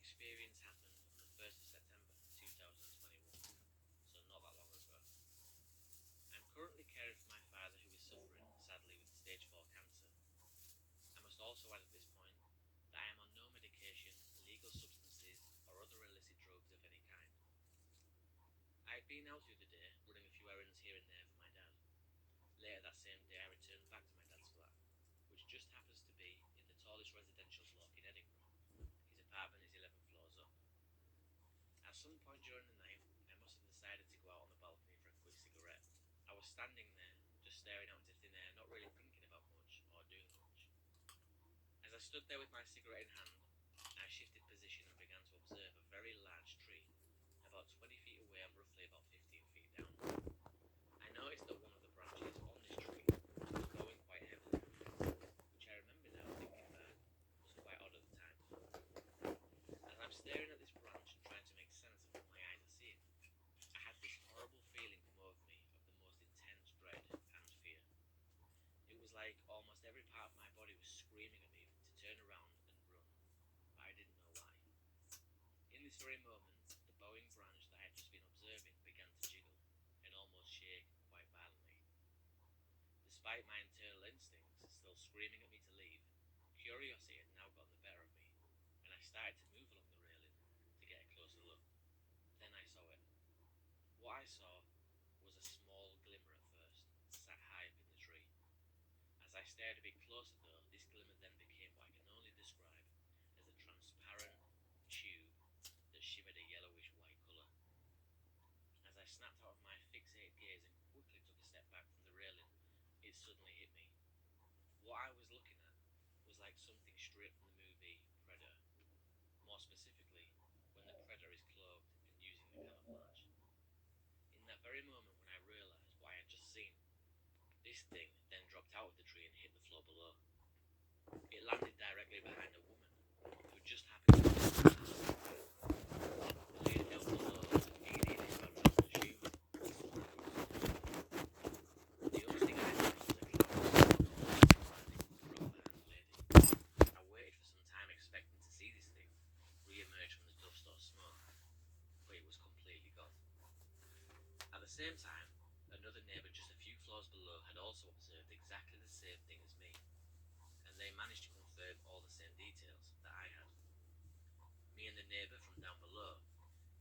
experience happened on the 1st of September 2021, so not that long ago. I'm currently caring for my father who is suffering, sadly, with stage 4 cancer. I must also add at this point that I am on no medication, illegal substances, or other illicit drugs of any kind. I had been out the other day, running a few errands here and there for my dad. Later that same day I returned back to my dad's flat, which just happens to be in the tallest residential block in Edinburgh. His apartment is 11 floors up. At some point during the night, I must have decided to go out on the balcony for a quick cigarette. I was standing there, just staring out into thin air, not really thinking about much or doing much. As I stood there with my cigarette in hand, I shifted position and began to observe a very large tree, about 20 feet away and roughly about 15 feet down. I noticed that one of the branches on this tree was bowing quite heavily, which I remember now thinking back was quite odd at the time. As I'm staring at this branch and trying to make sense of what my eyes are seeing, I had this horrible feeling come over me of the most intense dread and fear. It was like almost every part of my body was screaming at me to turn around and run, but I didn't know why. In this very moment, the bowing branch that I had just been observing began to jiggle and almost shake quite violently. Despite my internal instincts still screaming at me to leave, curiosity had now gotten the better of me, and I started to move along the railing to get a closer look. Then I saw it. What I saw was a small glimmer at first, sat high up in the tree. As I stared a bit closer though, this glimmer then became what I can only describe as a transparent tube that shimmered a yellowish white colour. As I snapped out of my fixated gaze and quickly took a step back from the railing, it suddenly hit me. What I was looking at was like something straight from the movie Predator, more specifically, when the predator is cloaked and using the camouflage. In that very moment when I realised what I had just seen, this thing then dropped out of the tree and hit the floor below. It landed directly behind a woman who just happened to be the lady down below was immediately about to shoot. The only thing I did was a cloud from behind the lady. I waited for some time expecting to see this thing re-emerge from the dust or smoke, but it was completely gone. At the same time, another neighbour just a few floors below had also observed exactly the same thing as me, and they managed to confirm all the same details that I had. Me and the neighbour from down below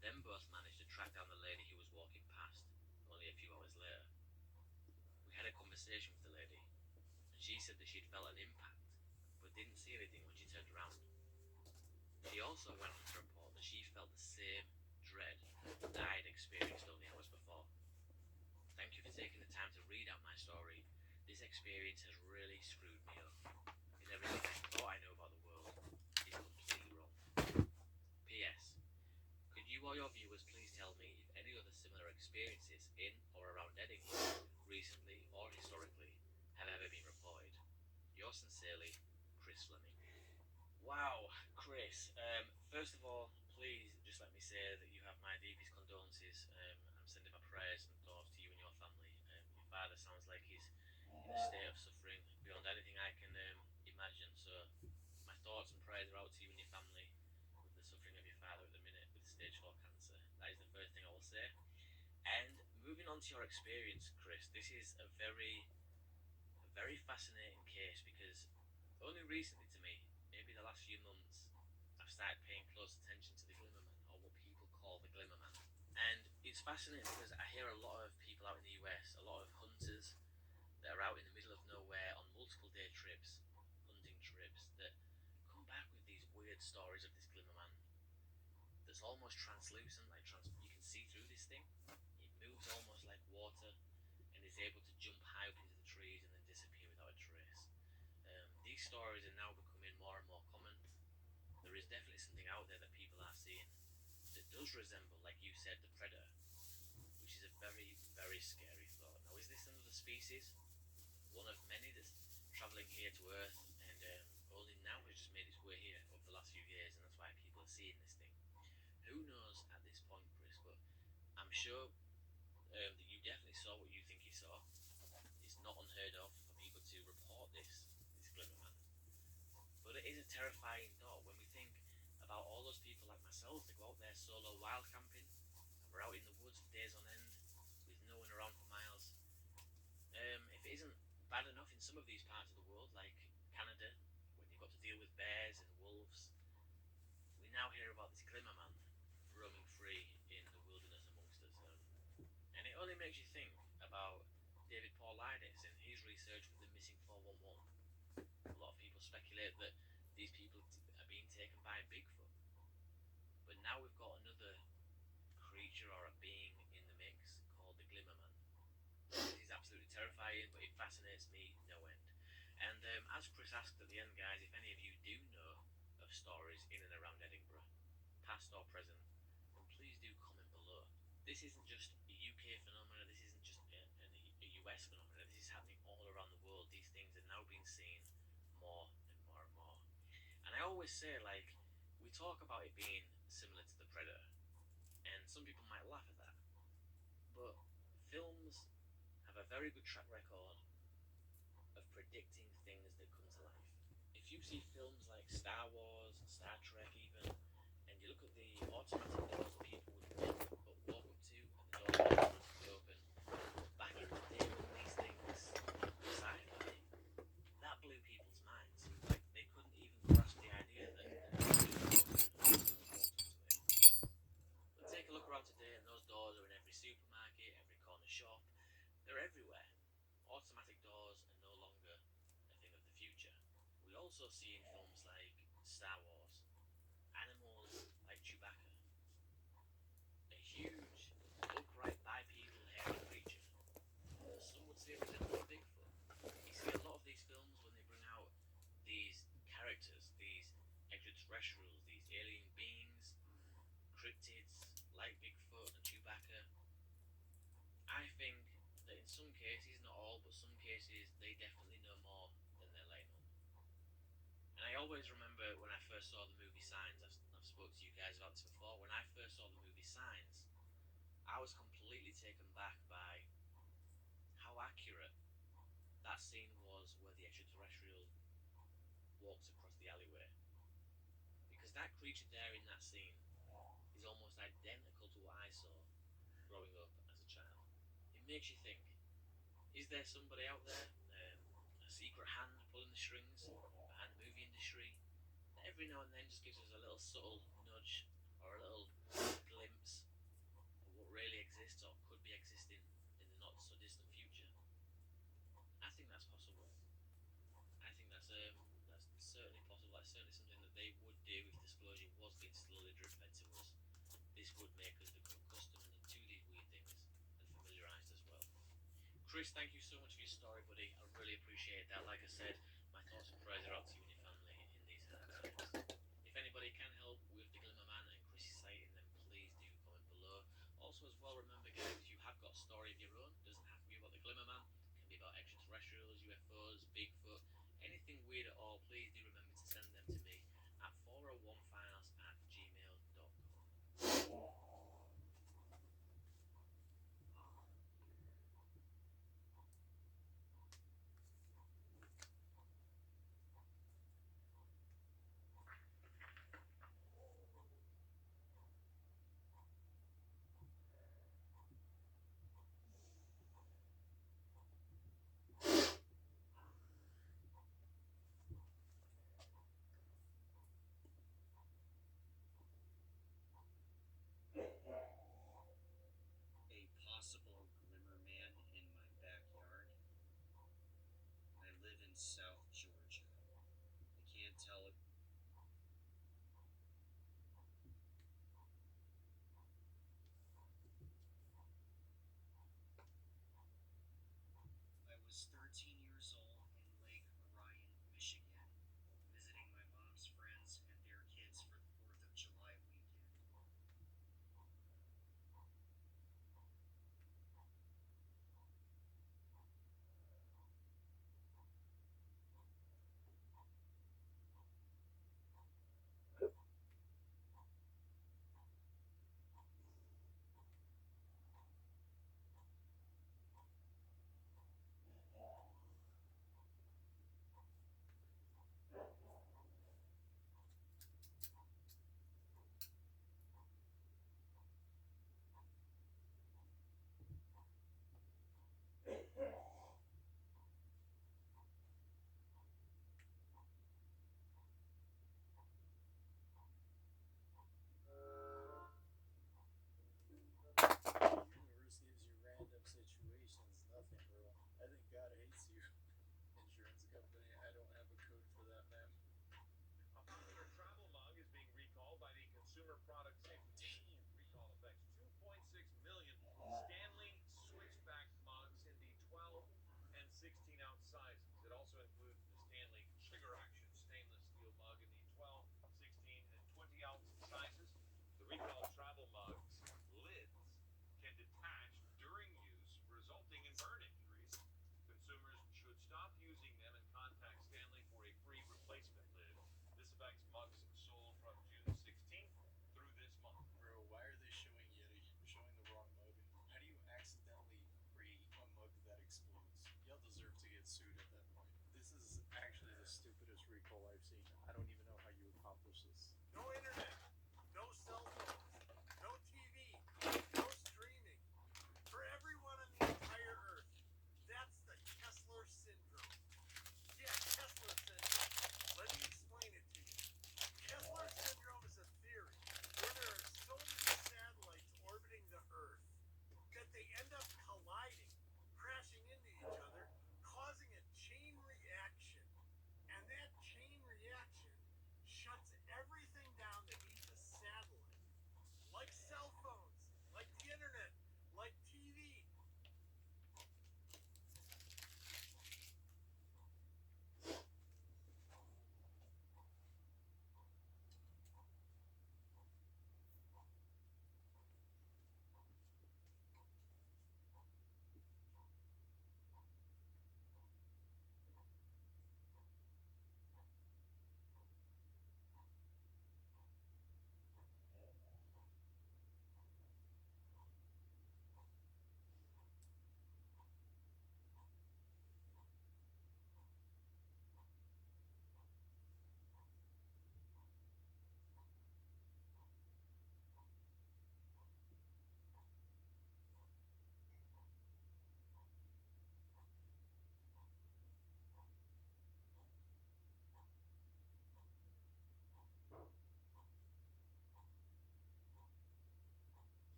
then both managed to track down the lady who was walking past only a few hours later. We had a conversation with the lady, and she said that she'd felt an impact, but didn't see anything when she turned around. She also went on to report that she felt the same dread that I had experienced only hours before. Thank you for taking the time to read out my story. This experience has really screwed me up, and everything I thought I knew about the world is completely wrong. P.S. Could you or your viewers please tell me if any other similar experiences in or around Edinburgh, recently or historically, have ever been reported? Yours sincerely, Chris Fleming. Wow, Chris. First of all, please just let me say that you have my deepest condolences. I'm sending my prayers and thoughts to you and your family. Your father sounds like he's in a state of suffering beyond anything I can imagine. So, my thoughts and prayers are out to you and your family with the suffering of your father at the minute with stage 4 cancer. That is the first thing I will say. And moving on to your experience, Chris, this is a very fascinating case because only recently to me, maybe the last few months, I've started paying close attention to the Glimmerman, or what people call the Glimmerman. And it's fascinating because I hear a lot of people out in the US, a lot of hunters that are out in the middle of nowhere on multiple day trips, hunting trips, that come back with these weird stories of this Glimmerman that's almost translucent, like you can see through this thing. It moves almost like water and is able to jump high up into the trees and then disappear without a trace. These stories are now becoming more and more common. There is definitely something out there that people are seeing that does resemble, like you said, the predator, which is a very, very scary thought. Now, is this another species? One of many that's travelling here to Earth and only now has just made its way here over the last few years, and that's why people are seeing this thing. Who knows at this point, Chris, but I'm sure that you definitely saw what you think you saw. It's not unheard of for people to report this Glimmerman. But it is a terrifying thought when we think about all those people like ourselves to go out there solo wild camping, and we're out in the woods for days on end with no one around for miles. If it isn't bad enough in some of these parts of the world, like Canada, when you've got to deal with bears and wolves, we now hear about this Glimmer Man roaming free in the wilderness amongst us. And it only makes you think about David Paulides and his research with the missing 411. A lot of people speculate that these people are being taken by Bigfoot. But now we've got another creature or a being in the mix called the Glimmer Man. This is absolutely terrifying, but it fascinates me no end. And as Chris asked at the end, guys, if any of you do know of stories in and around Edinburgh, past or present, then please do comment below. This isn't just a UK phenomenon, this isn't just a US phenomenon, this is happening all around the world. These things are now being seen more and more and more. And I always say, like, we talk about it being similar to The Predator, and some people might laugh at that, but films have a very good track record of predicting things that come to life. If you see films like Star Wars, Star Trek even, and you look at the automatic doors that people would walk up to, and the doors would automatically open, back in the day when these things were sci-fi, that blew people's minds. Like, they couldn't even grasp the idea that but take a look around today, and those doors are in every supermarket, every corner shop. They're everywhere. Automatic doors are no longer a thing of the future. We also see in films like Star Wars animals like Chewbacca, a huge, upright, bipedal, hairy creature that some would say resembles Bigfoot. You see a lot of these films when they bring out these characters, these extraterrestrials, these alien beings, cryptids like Bigfoot and Chewbacca. I think that in some cases, not all, but some cases, they definitely know more than they're letting on. And I always remember when I first saw the movie Signs, I've spoke to you guys about this before, when I first saw the movie Signs, I was completely taken back by how accurate that scene was where the extraterrestrial walks across the alleyway. Because that creature there in that scene is almost identical to what I saw growing up as a child. It makes you think, is there somebody out there, a secret hand pulling the strings behind the movie industry, that every now and then just gives us a little subtle nudge or a little glimpse of what really exists or could be existing in the not so distant future? I think that's possible. I think that's certainly possible. That's certainly something that they would do if disclosure was being slowly drip fed to us. This would make us become accustomed to these weird things and familiarised as well. Chris, thank you so much for your story, buddy. I really appreciate that. Like I said, my thoughts and prayers are out to you and your family in these hard times. If anybody can help with the Glimmer Man and Chris's sighting, then please do comment below. Also, as well, remember, guys, if you have got a story of your own, it doesn't have to be about the Glimmer Man. It can be about extraterrestrials, UFOs, Bigfoot, anything weird at all. Please do remember to send them to me at 401files@gmail.com. A possible glimmer man in my backyard. I live in South Georgia. I can't tell if I was 13 years old in Lake Orion, Michigan, visiting my mom's friends and their kids for the 4th of July weekend.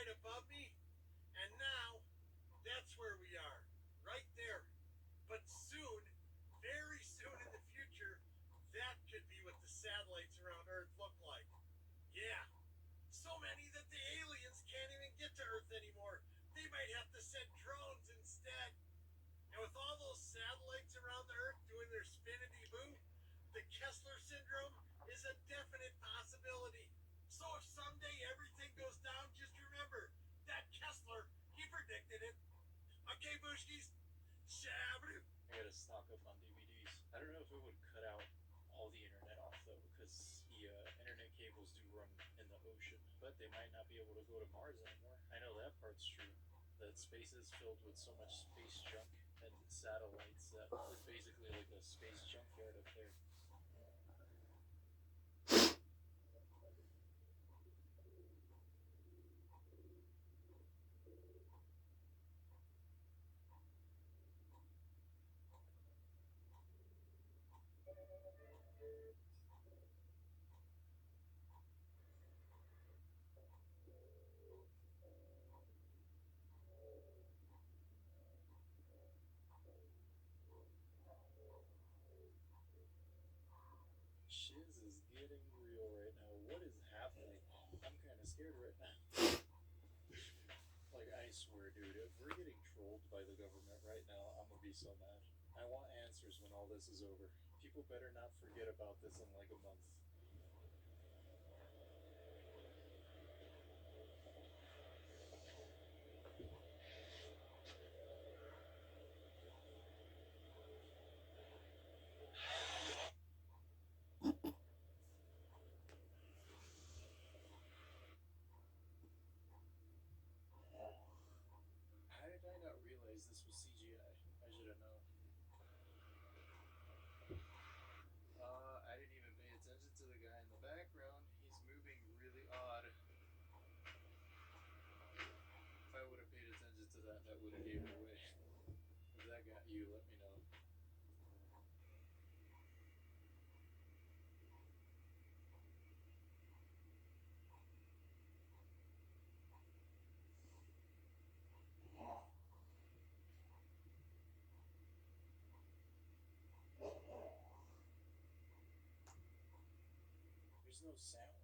right above me, and now that's where we are, right there. But soon, very soon in the future, that could be what the satellites around Earth look like. Yeah, so many that the aliens can't even get to Earth anymore. They might have to send drones instead. And with all those satellites around the Earth doing their spinity-boo, the Kessler syndrome is a definite possibility. So if someday everything goes down, just remember that Kessler, he predicted it. Okay, Bushkis? Shabru. I gotta stock up on DVDs. I don't know if it would cut out all the internet off though, because the internet cables do run in the ocean. But they might not be able to go to Mars anymore. I know that part's true. That space is filled with so much space junk and satellites that it's basically like a space junkyard up there. Shiz is getting real right now. What is happening? I'm kind of scared right now. Like, I swear, dude, if we're getting trolled by the government right now, I'm gonna be so mad. I want answers when all this is over. People better not forget about this in like a month. How did I not realize this was CGI? I should have known. I didn't even pay attention to the guy in the background. He's moving really odd. If I would have paid attention to that, that would have gave it away. If that got you, let me know. There's no sound.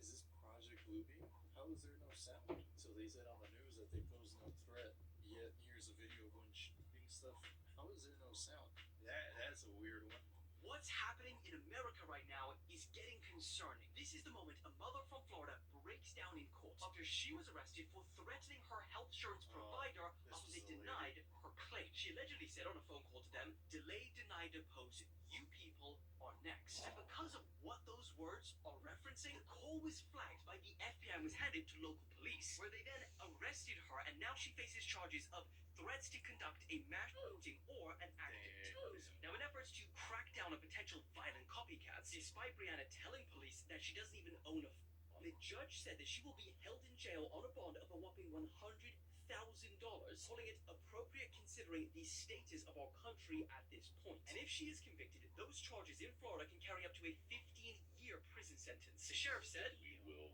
Is this Project Bluebeam? How is there no sound? So they said on the news that they pose no threat, yet here's a video of one shooting stuff. How is there no sound? That's a weird one. What's happening in America right now is getting concerning. This is the moment a mother from Florida breaks down in court after she was arrested for threatening her health insurance provider after they denied her claim. She allegedly said on a phone call to them, "Delay, deny, depose. You people are next." And because of what those words are referencing, the call was flagged by the FBI and was handed to local police, where they then arrested her, and now she faces charges of threats to conduct a mass shooting or an act of terrorism. Now, in efforts to crack down on potential violent copycats, despite Brianna telling police that she doesn't even own a phone, the judge said that she will be held in jail on a bond of a whopping $100,000, calling it appropriate considering the status of our country at this point. And if she is convicted, those charges in Florida can carry up to a 15-year prison sentence. The sheriff said, "We will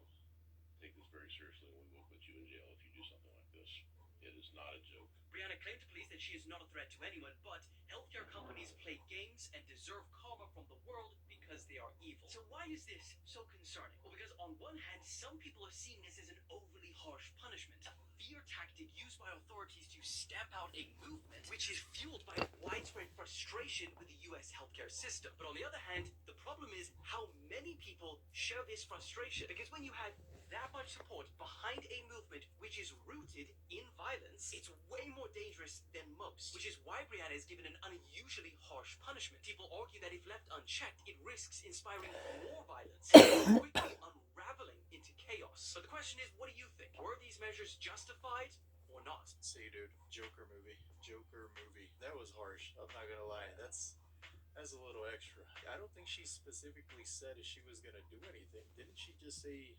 take this very seriously and we will put you in jail if you do something like this. It is not a joke." Brianna claimed to police that she is not a threat to anyone, but healthcare companies play games and deserve karma from the world because they are evil. So why is this so concerning? Well, because on one hand, some people are seeing this as an overly harsh punishment, a fear tactic used by authorities to stamp out a movement which is fueled by widespread frustration with the US healthcare system. But on the other hand, the problem is how many people share this frustration, because when you have that much support behind a movement which is rooted in violence, it's way more dangerous than most, which is why Brianna is given an unusually harsh punishment. People argue that if left unchecked, it risks inspiring more violence and quickly unraveling into chaos. But the question is, what do you think? Were these measures justified or not? See, dude, Joker movie. That was harsh. I'm not gonna lie. That's a little extra. I don't think she specifically said if she was gonna do anything. Didn't she just say,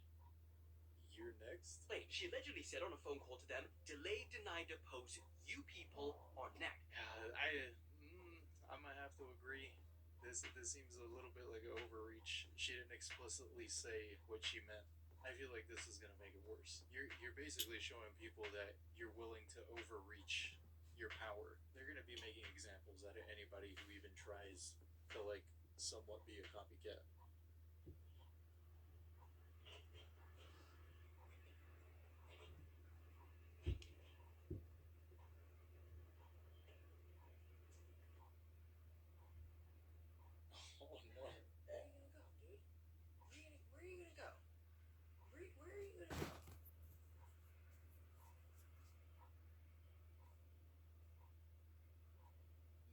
"You're next"? She allegedly said on a phone call to them, "Delay, deny, depose. You people are next." I might have to agree. This seems a little bit like an overreach. She didn't explicitly say what she meant. I feel like this is gonna make it worse. You're basically showing people that you're willing to overreach your power. They're gonna be making examples out of anybody who even tries to like somewhat be a copycat. Oh no. Where are you gonna go, dude? Where are you gonna go? Where are you gonna go?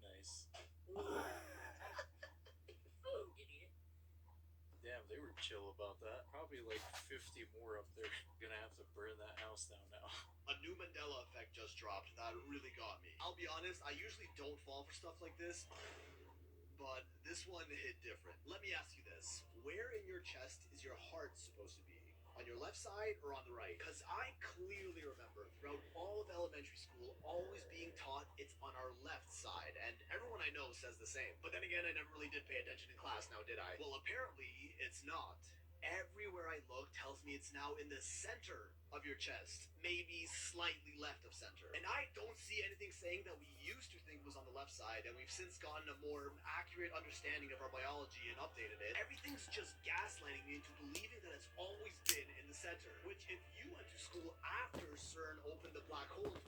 Nice. Food, idiot. Damn, they were chill about that. Probably like 50 more up there. Gonna have to burn that house down now. A new Mandela effect just dropped that really got me. I'll be honest, I usually don't fall for stuff like this, but this one hit different. Let me ask you this. Where in your chest is your heart supposed to be? On your left side or on the right? Because I clearly remember throughout all of elementary school always being taught it's on our left side, and everyone I know says the same. But then again, I never really did pay attention in class now, did I? Well, apparently it's not. Everywhere I look tells me it's now in the center of your chest, maybe slightly left of center. And I don't see anything saying that we used to think was on the left side, and we've since gotten a more accurate understanding of our biology and updated it. Everything's just gaslighting me into believing that it's always been in the center, which if you went to school after CERN opened the black hole in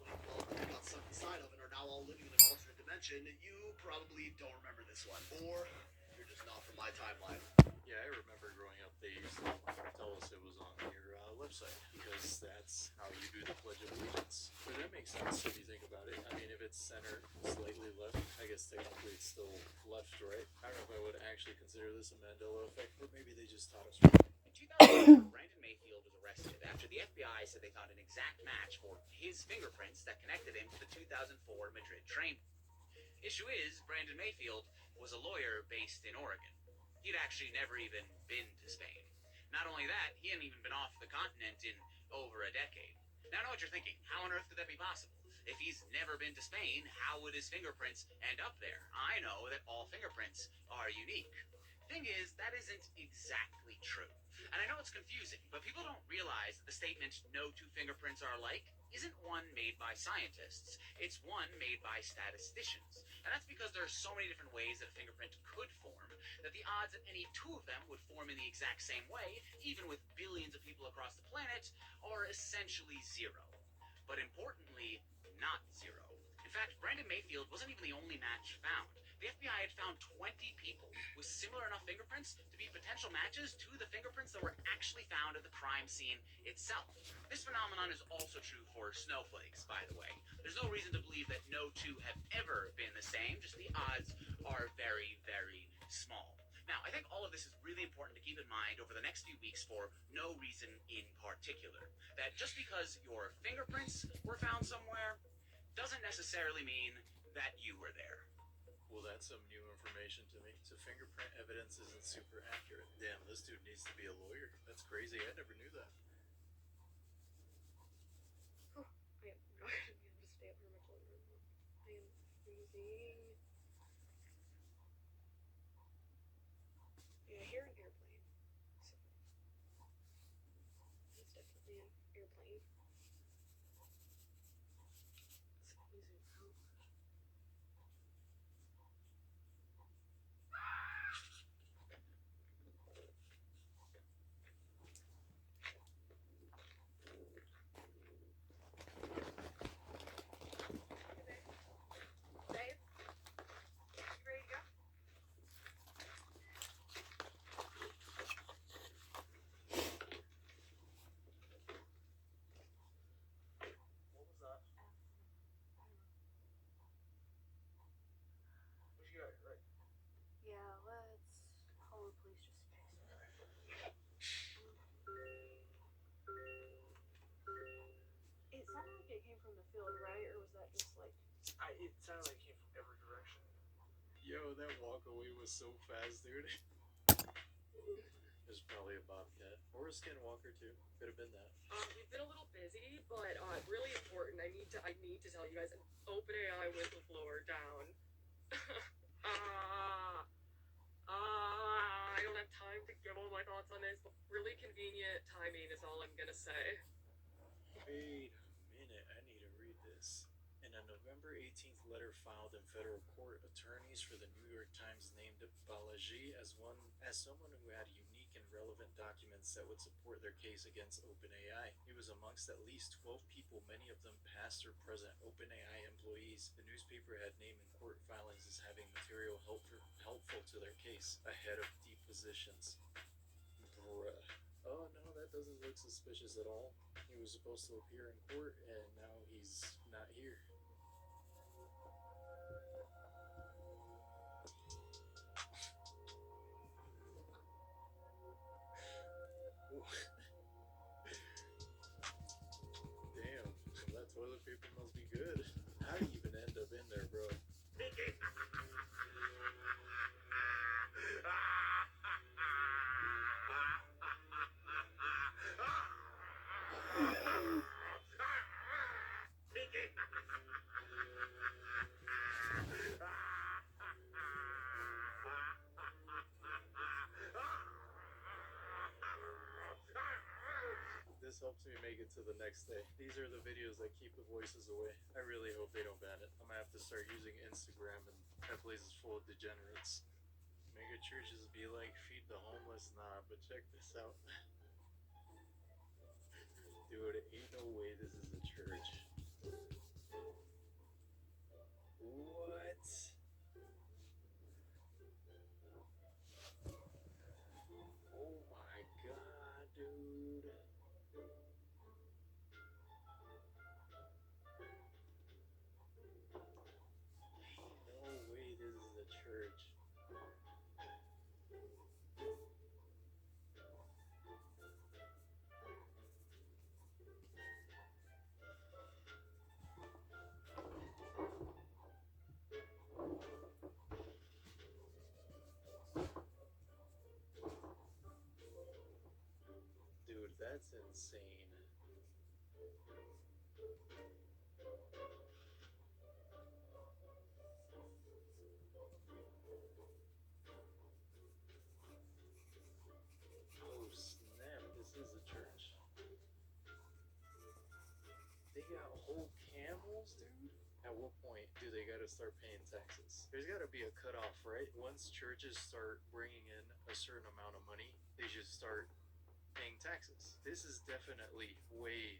2012 and got sucked inside of and are now all living in an alternate dimension, you probably don't remember this one. Or you're just not from my timeline. Yeah, I remember growing up, they used to tell us it was on your website because that's how you do the Pledge of Allegiance. But that makes sense if you think about it. I mean, if it's center, slightly left, I guess technically it's still left, right? I don't know if I would actually consider this a Mandela effect, but maybe they just taught us wrong. In 2004, Brandon Mayfield was arrested after the FBI said they found an exact match for his fingerprints that connected him to the 2004 Madrid train. Issue is, Brandon Mayfield was a lawyer based in Oregon. He'd actually never even been to Spain. Not only that, he hadn't even been off the continent in over a decade. Now I know what you're thinking. How on earth could that be possible? If he's never been to Spain, how would his fingerprints end up there? I know that all fingerprints are unique. Thing is, that isn't exactly true. And I know it's confusing, but people don't realize that the statement, no two fingerprints are alike, isn't one made by scientists. It's one made by statisticians. And that's because there are so many different ways that a fingerprint could form, that the odds that any two of them would form in the exact same way, even with billions of people across the planet, are essentially zero. But importantly, not zero. In fact, Brandon Mayfield wasn't even the only match found. The FBI had found 20 people with similar enough fingerprints to be potential matches to the fingerprints that were actually found at the crime scene itself. This phenomenon is also true for snowflakes, by the way. There's no reason to believe that no two have ever been the same, just the odds are very, very small. Now, I think all of this is really important to keep in mind over the next few weeks for no reason in particular. That just because your fingerprints were found somewhere doesn't necessarily mean that you were there. Well, that's some new information to me. So fingerprint evidence isn't super accurate. Damn, this dude needs to be a lawyer. That's crazy. I never knew that. Oh, I am not going to be able to stay up here much longer. I am freezing. Yeah, I hear an airplane. So it's definitely an airplane. Let's zoom out. Dave? You ready to go? What was that? What you got, right? Yeah, let's call the police just in case. It sounded like it came from the field, right? Or was that just like... It sounded like it came from every direction. Yo, that walk away was so fast, dude. It was probably a bobcat. Or a skinwalker, too. Could have been that. We've been a little busy, but really important. I need to tell you guys, OpenAI with the floor down. time to give all my thoughts on this, but really convenient timing is all I'm gonna say. Wait a minute, I need to read this. In a November 18th letter filed in federal court, attorneys for the New York Times named Balaji as someone who had unique and relevant documents that would support their case against OpenAI. He was amongst at least 12 people, many of them past or present OpenAI employees. The newspaper had named in court filings as having material helpful to their case, ahead of depositions. Bruh. Oh no, that doesn't look suspicious at all. He was supposed to appear in court, and now he's not here. Damn, that toilet paper must be good. How do you even end up in there, bro? This helps me make it to the next day. These are the videos that keep the voices away. I really hope they don't ban it. I'm gonna have to start using Instagram, and that place is full of degenerates. Mega churches be like, feed the homeless? Nah, but check this out. Dude, ain't no way this is a church. What? Oh my god, dude. No way this is a church. Dude, that's insane. Oh snap, this is a church. They got whole camels, dude? At what point do they gotta start paying taxes? There's gotta be a cutoff, right? Once churches start bringing in a certain amount of money, they should start paying taxes. This is definitely way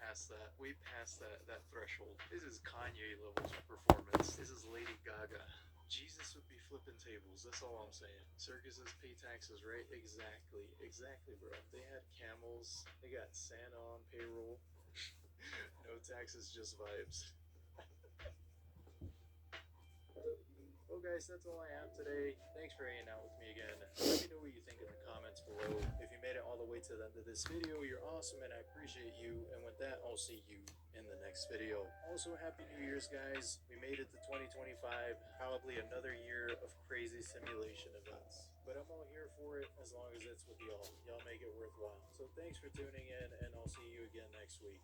past that threshold. This is Kanye levels of performance. This is Lady Gaga. Jesus would be flipping tables, that's all I'm saying. Circuses pay taxes, right? Exactly, bro. They had camels, they got Santa on payroll. No taxes, just vibes. Well guys, that's all I have today. Thanks for hanging out with me again. Let me know what you think in the comments below. If you made it all the way to the end of this video, you're awesome and I appreciate you. And with that, I'll see you in the next video. Also, Happy New Year's, guys. We made it to 2025. Probably another year of crazy simulation events. But I'm all here for it as long as it's with y'all. Y'all make it worthwhile. So thanks for tuning in, and I'll see you again next week.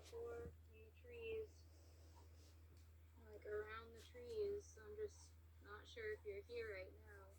before. Any trees. Like around the trees. So I'm just not sure if you're here right now.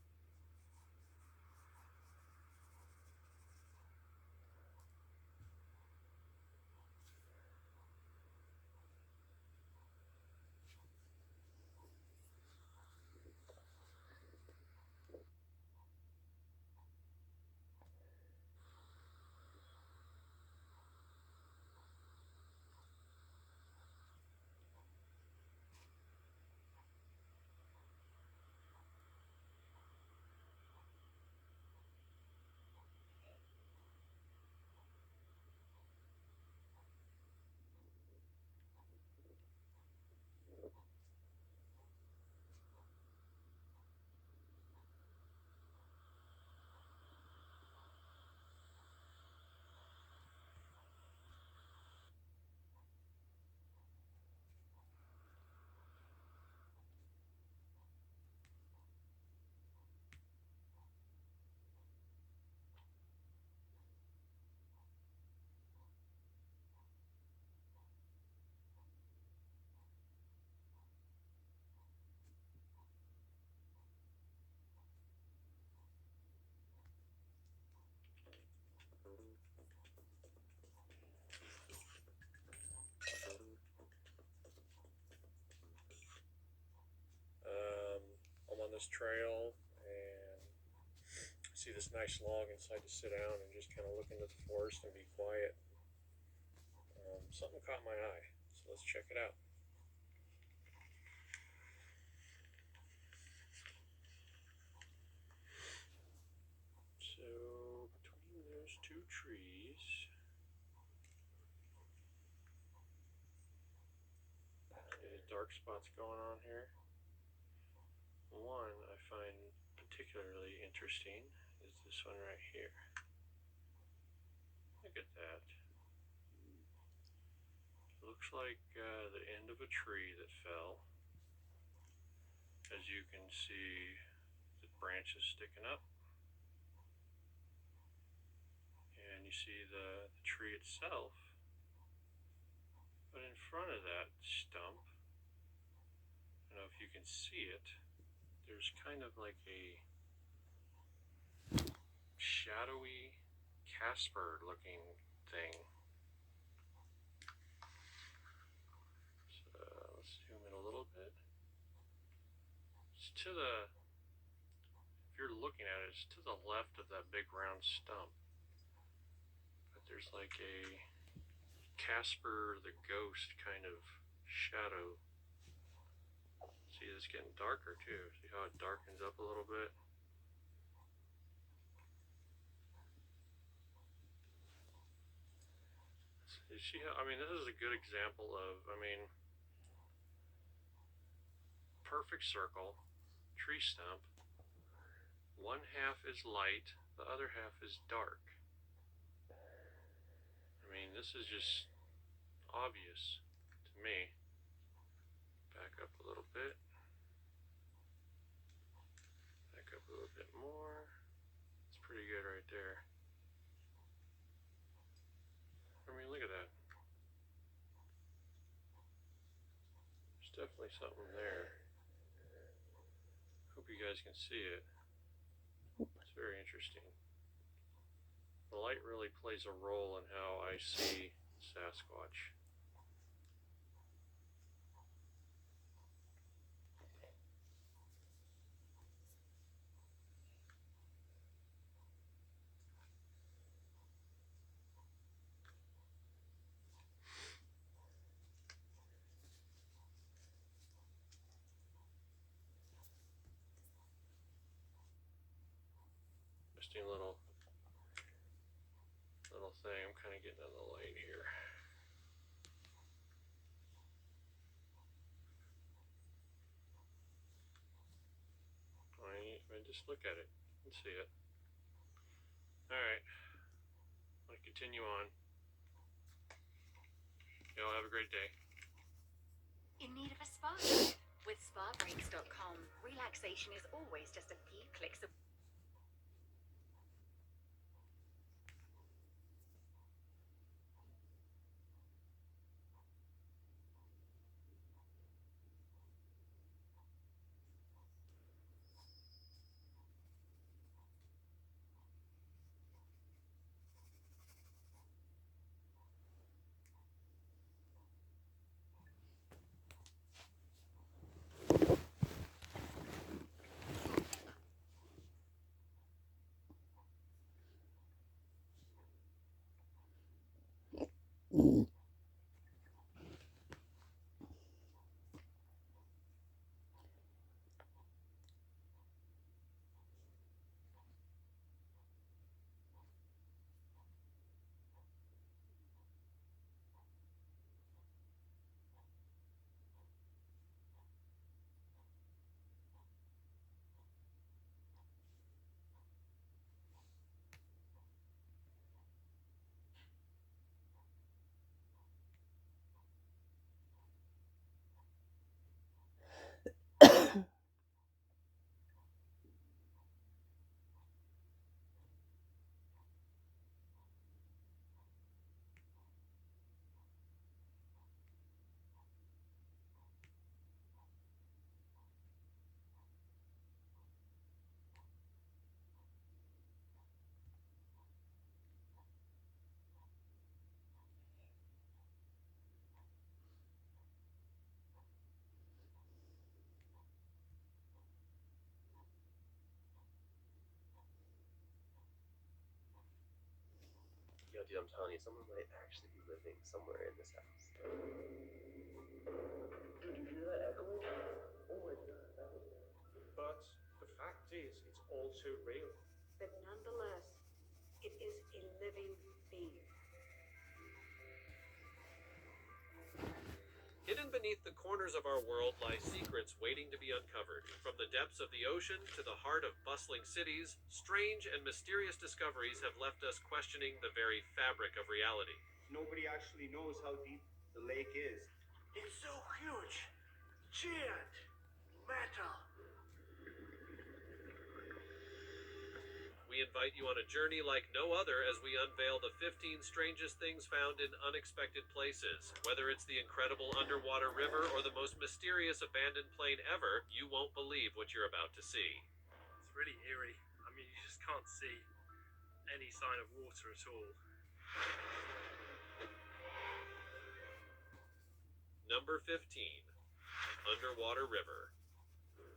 I'm on this trail and I see this nice log inside to sit down and just kind of look into the forest and be quiet. Something caught my eye, so let's check it out. So between those two trees, any dark spots going on here. One I find particularly interesting is this one right here. Look at that. It looks like the end of a tree that fell. As you can see, the branches sticking up. And you see the tree itself. But in front of that stump, I don't know if you can see it, there's kind of like a shadowy Casper looking thing. So let's zoom in a little bit. It's to the, if you're looking at it, it's to the left of that big round stump. But there's like a Casper the ghost kind of shadow. See, it's getting darker too. See how it darkens up a little bit? You see how, I mean, this is a good example of, I mean, perfect circle, tree stump. One half is light, the other half is dark. I mean, this is just obvious to me. Back up a little bit. Back up a little bit more. It's pretty good right there. I mean, look at that. There's definitely something there. Hope you guys can see it. It's very interesting. The light really plays a role in how I see Sasquatch. Interesting little thing. I'm kind of getting on the light here. I just look at it and see it. Alright, I'm going to continue on. Y'all have a great day. In need of a spa day? With spabreaks.com, relaxation is always just a few clicks away. Yo, dude, I'm telling you, someone might actually be living somewhere in this house. Dude, you hear that echoing? Oh my god, that was... But the fact is, it's all too real. But nonetheless, it is a living being. Hidden beneath the corners of our world lie secrets waiting to be uncovered. From the depths of the ocean to the heart of bustling cities, strange and mysterious discoveries have left us questioning the very fabric of reality. Nobody actually knows how deep the lake is. It's so huge, giant, metal. We invite you on a journey like no other as we unveil the 15 strangest things found in unexpected places. Whether it's the incredible underwater river or the most mysterious abandoned plane ever, you won't believe what you're about to see. It's really eerie. I mean, you just can't see any sign of water at all. Number 15. Underwater River.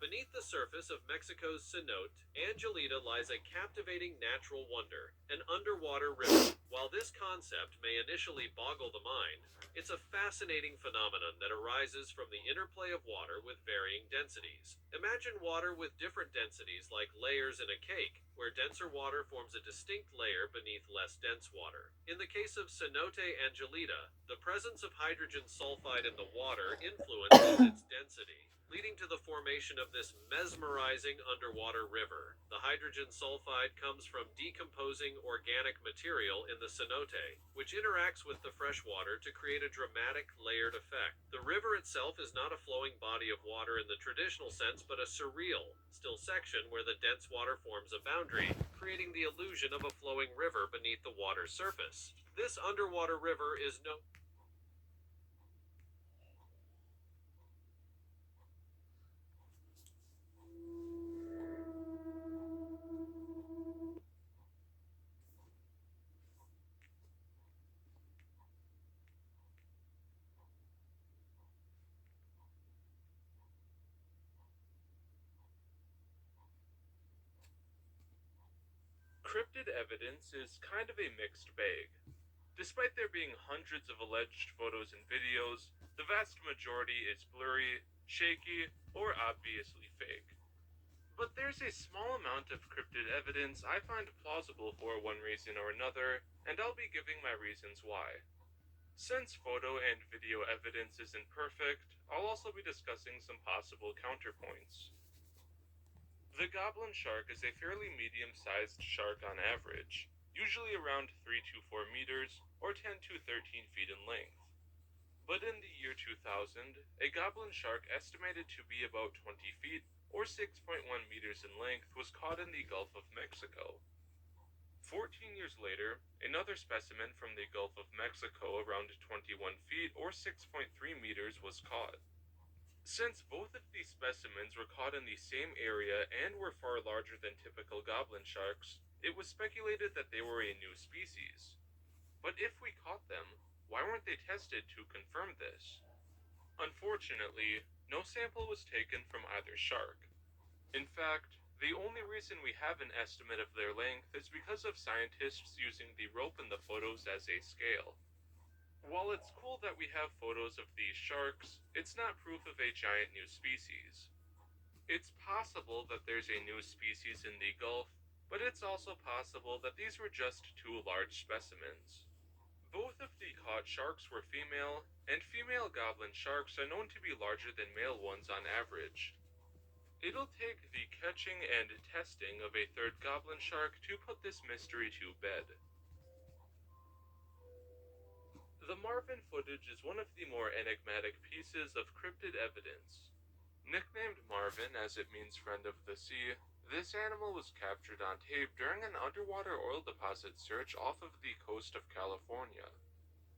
Beneath the surface of Mexico's cenote, Angelita lies a captivating natural wonder, an underwater river. While this concept may initially boggle the mind, it's a fascinating phenomenon that arises from the interplay of water with varying densities. Imagine water with different densities like layers in a cake, where denser water forms a distinct layer beneath less dense water. In the case of Cenote Angelita, the presence of hydrogen sulfide in the water influences its density, leading to the formation of this mesmerizing underwater river. The hydrogen sulfide comes from decomposing organic material in the cenote, which interacts with the fresh water to create a dramatic layered effect. The river itself is not a flowing body of water in the traditional sense, but a surreal, still section where the dense water forms a boundary, creating the illusion of a flowing river beneath the water's surface. This underwater river is known Cryptid evidence is kind of a mixed bag. Despite there being hundreds of alleged photos and videos, the vast majority is blurry, shaky, or obviously fake. But there's a small amount of cryptid evidence I find plausible for one reason or another, and I'll be giving my reasons why. Since photo and video evidence isn't perfect, I'll also be discussing some possible counterpoints. The goblin shark is a fairly medium-sized shark on average, usually around 3 to 4 meters or 10 to 13 feet in length. But in the year 2000, a goblin shark estimated to be about 20 feet or 6.1 meters in length was caught in the Gulf of Mexico. 14 years later, another specimen from the Gulf of Mexico around 21 feet or 6.3 meters was caught. Since both of these specimens were caught in the same area and were far larger than typical goblin sharks, it was speculated that they were a new species. But if we caught them, why weren't they tested to confirm this? Unfortunately, no sample was taken from either shark. In fact, the only reason we have an estimate of their length is because of scientists using the rope in the photos as a scale. While it's cool that we have photos of these sharks, it's not proof of a giant new species. It's possible that there's a new species in the Gulf, but it's also possible that these were just two large specimens. Both of the caught sharks were female, and female goblin sharks are known to be larger than male ones on average. It'll take the catching and testing of a third goblin shark to put this mystery to bed. The Marvin footage is one of the more enigmatic pieces of cryptid evidence. Nicknamed Marvin, as it means friend of the sea, this animal was captured on tape during an underwater oil deposit search off of the coast of California.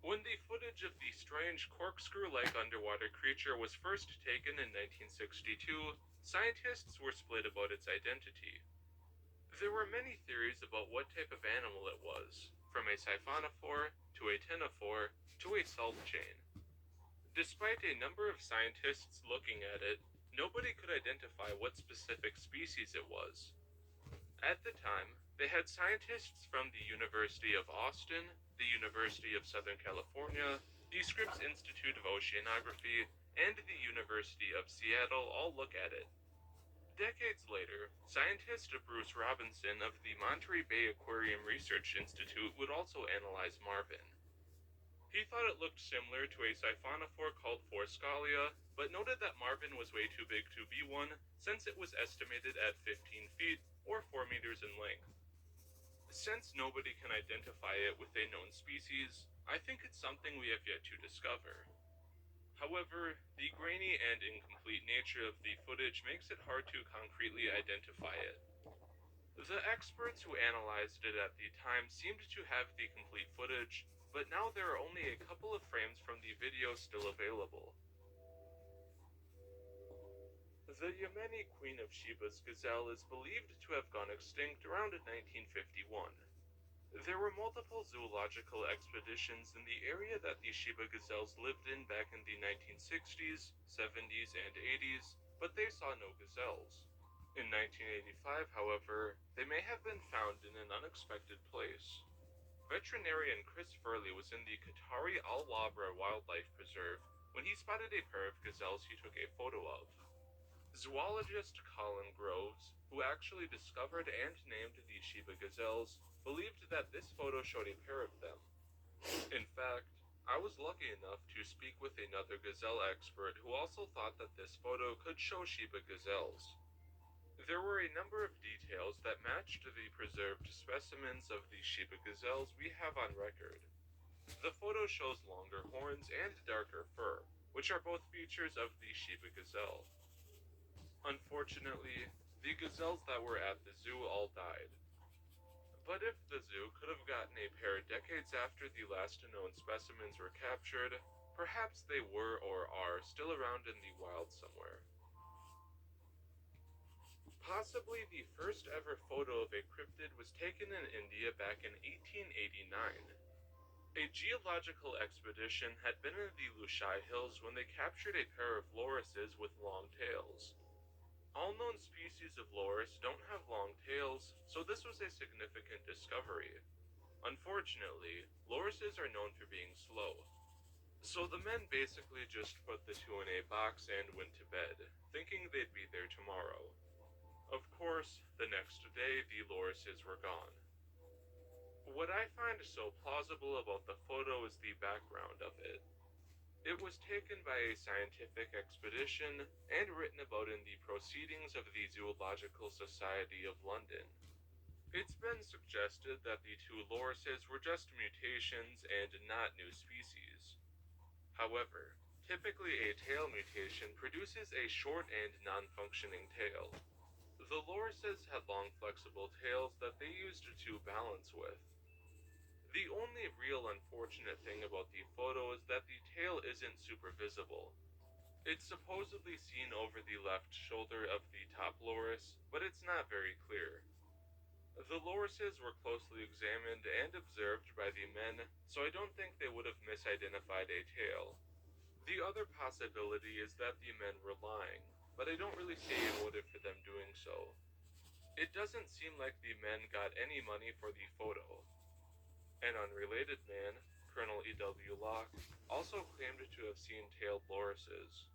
When the footage of the strange corkscrew-like underwater creature was first taken in 1962, scientists were split about its identity. There were many theories about what type of animal it was, from a siphonophore to a ctenophore to a salt chain. Despite a number of scientists looking at it, nobody could identify what specific species it was. At the time, they had scientists from the University of Austin, the University of Southern California, the Scripps Institute of Oceanography, and the University of Seattle all look at it. Decades later, scientist Bruce Robinson of the Monterey Bay Aquarium Research Institute would also analyze marvin. He thought it looked similar to a siphonophore called Forscalia, but noted that marvin was way too big to be one, since it was estimated at 15 feet, or 4 meters in length. Since nobody can identify it with a known species, I think it's something we have yet to discover. However, the grainy and incomplete nature of the footage makes it hard to concretely identify it. The experts who analyzed it at the time seemed to have the complete footage, but now there are only a couple of frames from the video still available. The Yemeni Queen of Sheba's gazelle is believed to have gone extinct around 1951. There were multiple zoological expeditions in the area that the Sheba gazelles lived in back in the 1960s, 70s, and 80s, but they saw no gazelles. In 1985, however, they may have been found in an unexpected place. Veterinarian Chris Furley was in the Qatari Al Wabra Wildlife Preserve when he spotted a pair of gazelles he took a photo of. Zoologist Colin Groves, who actually discovered and named the Sheba gazelles, believed that this photo showed a pair of them. In fact, I was lucky enough to speak with another gazelle expert who also thought that this photo could show Sheba gazelles. There were a number of details that matched the preserved specimens of the Sheba gazelles we have on record. The photo shows longer horns and darker fur, which are both features of the Sheba gazelle. Unfortunately, the gazelles that were at the zoo all died. But if the zoo could have gotten a pair decades after the last known specimens were captured, perhaps they were or are still around in the wild somewhere. Possibly the first ever photo of a cryptid was taken in India back in 1889. A geological expedition had been in the Lushai Hills when they captured a pair of lorises with long tails. All known species of loris don't have long tails, so this was a significant discovery. Unfortunately, lorises are known for being slow. So the men basically just put the two in a box and went to bed, thinking they'd be there tomorrow. Of course, the next day the lorises were gone. What I find so plausible about the photo is the background of it. It was taken by a scientific expedition and written about in the Proceedings of the Zoological Society of London. It's been suggested that the two lorises were just mutations and not new species. However, typically a tail mutation produces a short and non-functioning tail. The lorises had long flexible tails that they used to balance with. The only real unfortunate thing about the photo is that the tail isn't super visible. It's supposedly seen over the left shoulder of the top loris, but it's not very clear. The lorises were closely examined and observed by the men, so I don't think they would have misidentified a tail. The other possibility is that the men were lying, but I don't really see a motive for them doing so. It doesn't seem like the men got any money for the photo. An unrelated man, Colonel E.W. Locke, also claimed to have seen tailed lorises.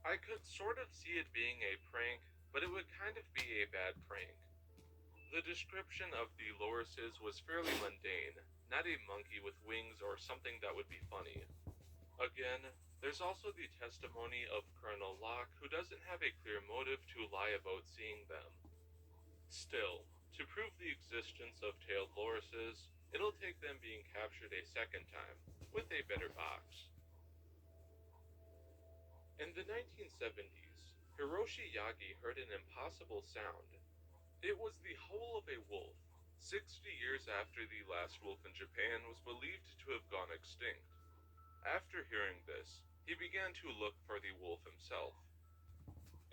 I could sort of see it being a prank, but it would kind of be a bad prank. The description of the lorises was fairly mundane, not a monkey with wings or something that would be funny. Again, there's also the testimony of Colonel Locke, who doesn't have a clear motive to lie about seeing them. Still, to prove the existence of tailed lorises, it'll take them being captured a second time, with a better box. In the 1970s, Hiroshi Yagi heard an impossible sound. It was the howl of a wolf. 60 years after the last wolf in Japan was believed to have gone extinct. After hearing this, he began to look for the wolf himself.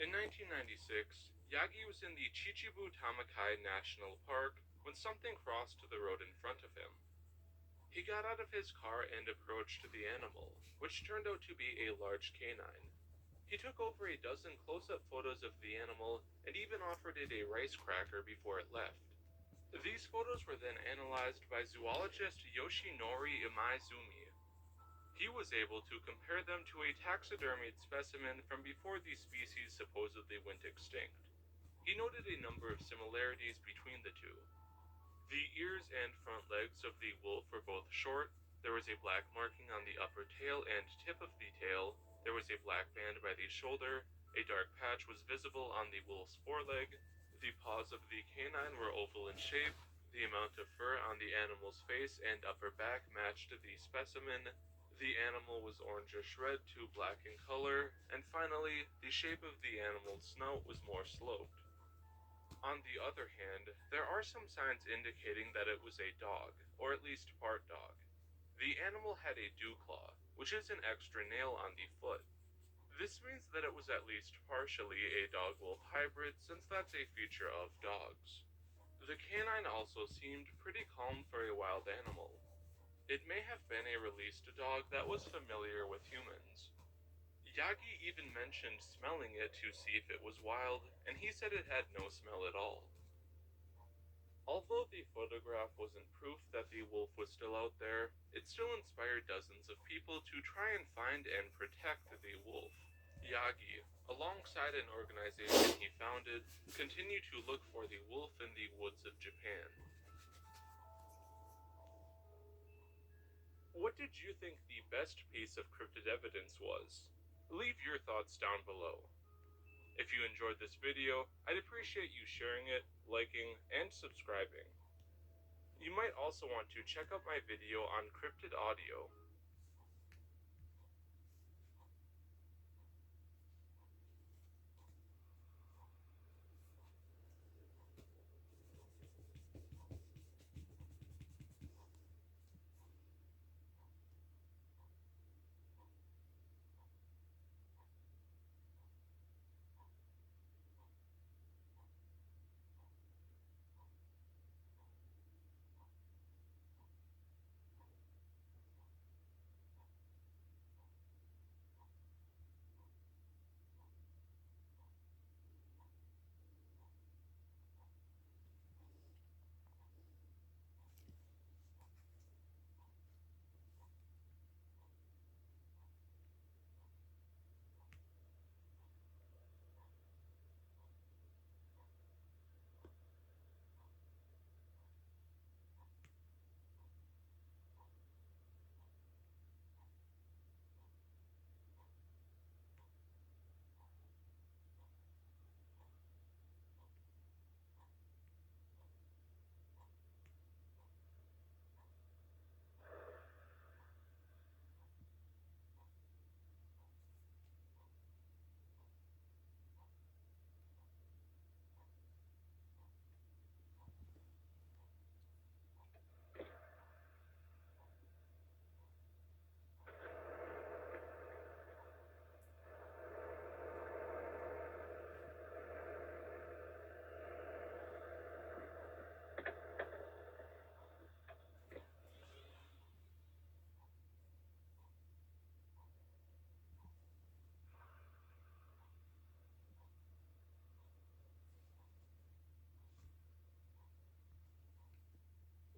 In 1996, Yagi was in the Chichibu Tamakai National Park when something crossed the road in front of him. He got out of his car and approached the animal, which turned out to be a large canine. He took over a dozen close-up photos of the animal and even offered it a rice cracker before it left. These photos were then analyzed by zoologist Yoshinori Imaizumi. He was able to compare them to a taxidermied specimen from before these species supposedly went extinct. He noted a number of similarities between the two. The ears and front legs of the wolf were both short. There was a black marking on the upper tail and tip of the tail. There was a black band by the shoulder. A dark patch was visible on the wolf's foreleg. The paws of the canine were oval in shape. The amount of fur on the animal's face and upper back matched the specimen. The animal was orangish red to black in color. And finally, the shape of the animal's snout was more sloped. On the other hand, there are some signs indicating that it was a dog, or at least part dog. The animal had a dew claw, which is an extra nail on the foot. This means that it was at least partially a dog-wolf hybrid, since that's a feature of dogs. The canine also seemed pretty calm for a wild animal. It may have been a released dog that was familiar with humans. Yagi even mentioned smelling it to see if it was wild, and he said it had no smell at all. Although the photograph wasn't proof that the wolf was still out there, it still inspired dozens of people to try and find and protect the wolf. Yagi, alongside an organization he founded, continued to look for the wolf in the woods of Japan. What did you think the best piece of cryptid evidence was? Leave your thoughts down below. If you enjoyed this video, I'd appreciate you sharing it, liking, and subscribing. You might also want to check out my video on cryptid audio.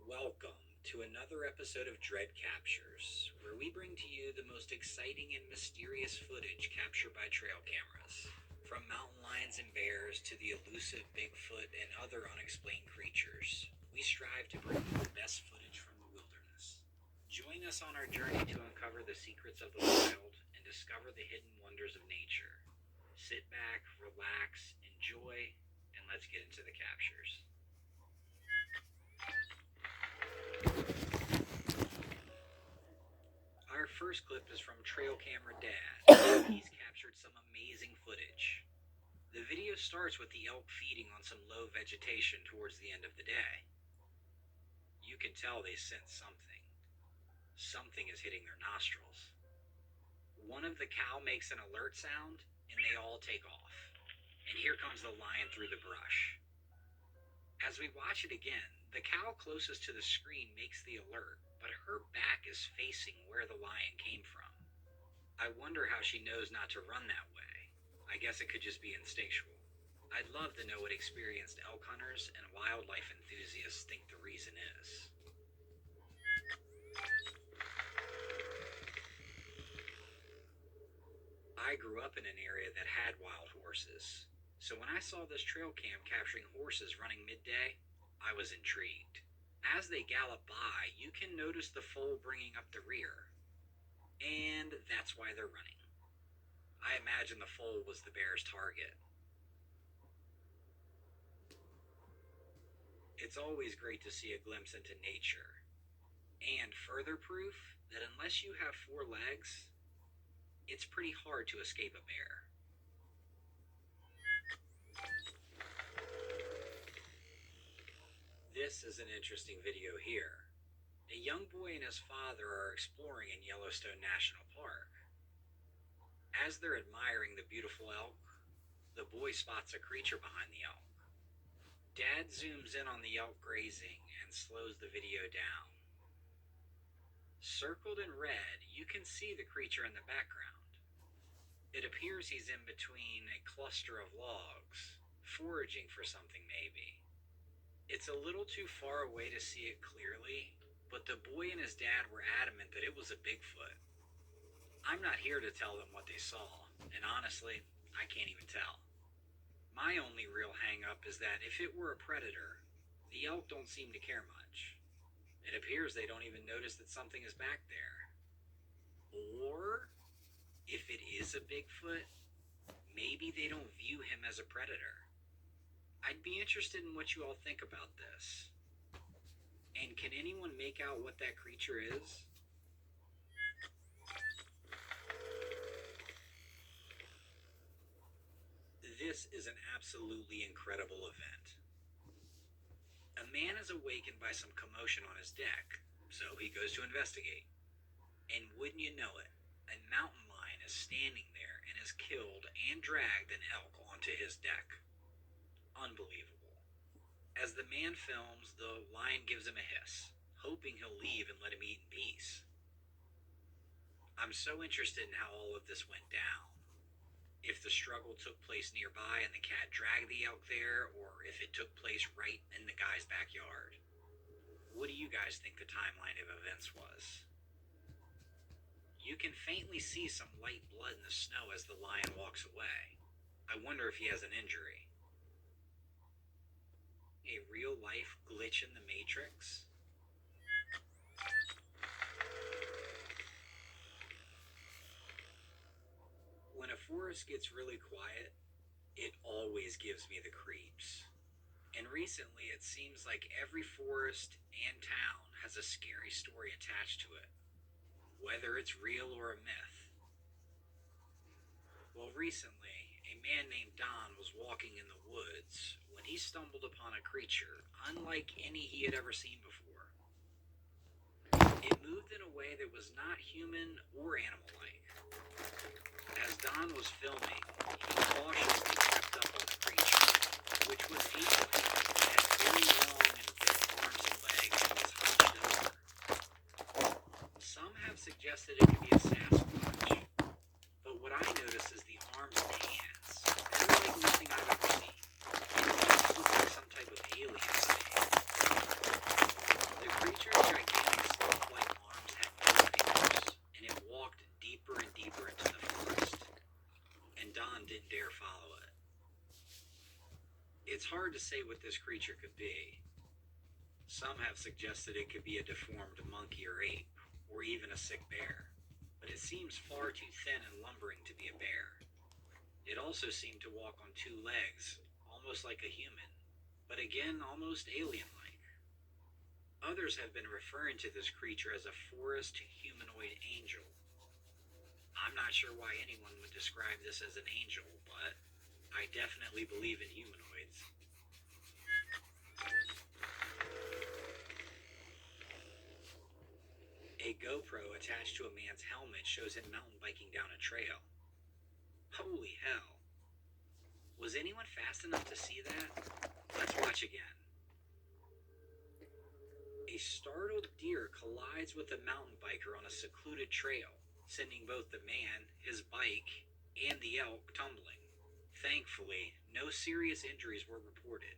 Welcome to another episode of Dread Captures, where we bring to you the most exciting and mysterious footage captured by trail cameras. From mountain lions and bears to the elusive Bigfoot and other unexplained creatures, we strive to bring you the best footage from the wilderness. Join us on our journey to uncover the secrets of the wild and discover the hidden wonders of nature. Sit back, relax, enjoy, and let's get into the captures. Our first clip is from Trail Camera Dad. He's captured some amazing footage. The video starts with the elk feeding on some low vegetation towards the end of the day. You can tell they sense something. Something is hitting their nostrils. One of the cow makes an alert sound, and they all take off. And here comes the lion through the brush. As we watch it again, the cow closest to the screen makes the alert, but her back is facing where the lion came from. I wonder how she knows not to run that way. I guess it could just be instinctual. I'd love to know what experienced elk hunters and wildlife enthusiasts think the reason is. I grew up in an area that had wild horses, so when I saw this trail cam capturing horses running midday, I was intrigued. As they gallop by, you can notice the foal bringing up the rear, and that's why they're running. I imagine the foal was the bear's target. It's always great to see a glimpse into nature, and further proof that unless you have 4 legs, it's pretty hard to escape a bear. This is an interesting video here. A young boy and his father are exploring in Yellowstone National Park. As they're admiring the beautiful elk, the boy spots a creature behind the elk. Dad zooms in on the elk grazing and slows the video down. Circled in red, you can see the creature in the background. It appears he's in between a cluster of logs, foraging for something maybe. It's a little too far away to see it clearly, but the boy and his dad were adamant that it was a Bigfoot. I'm not here to tell them what they saw, and honestly, I can't even tell. My only real hang-up is that if it were a predator, the elk don't seem to care much. It appears they don't even notice that something is back there. Or, if it is a Bigfoot, maybe they don't view him as a predator. I'd be interested in what you all think about this. And can anyone make out what that creature is? This is an absolutely incredible event. A man is awakened by some commotion on his deck, so he goes to investigate. And wouldn't you know it, a mountain lion is standing there and has killed and dragged an elk onto his deck. Unbelievable. As the man films, the lion gives him a hiss, hoping he'll leave and let him eat in peace. I'm so interested in how all of this went down. If the struggle took place nearby and the cat dragged the elk there, or if it took place right in the guy's backyard. What do you guys think the timeline of events was? You can faintly see some light blood in the snow as the lion walks away. I wonder if he has an injury. A real-life glitch in the Matrix? When a forest gets really quiet, it always gives me the creeps. And recently it seems like every forest and town has a scary story attached to it, whether it's real or a myth. Well, recently, a man named Don was walking in the woods when he stumbled upon a creature unlike any he had ever seen before. It moved in a way that was not human or animal-like. As Don was filming, he cautiously stepped up on the creature, which was ancient. It had very long and bent arms and legs and was hunched over. Some have suggested it could be a Sasquatch, but what I notice is the arms and hands. They're like nothing I've ever seen. It almost looks like some type of alien to me. The creature's gigantic sloth-like arms had no fingers, and it walked deeper and deeper into the forest, and Don didn't dare follow it. It's hard to say what this creature could be. Some have suggested it could be a deformed monkey or ape, or even a sick bear, but it seems far too thin and lumbering to be a bear. It also seemed to walk on 2 legs, almost like a human, but again, almost alien-like. Others have been referring to this creature as a forest humanoid angel. I'm not sure why anyone would describe this as an angel, but I definitely believe in humanoids. A GoPro attached to a man's helmet shows him mountain biking down a trail. Holy hell. Was anyone fast enough to see that? Let's watch again. A startled deer collides with a mountain biker on a secluded trail, sending both the man, his bike, and the elk tumbling. Thankfully, no serious injuries were reported.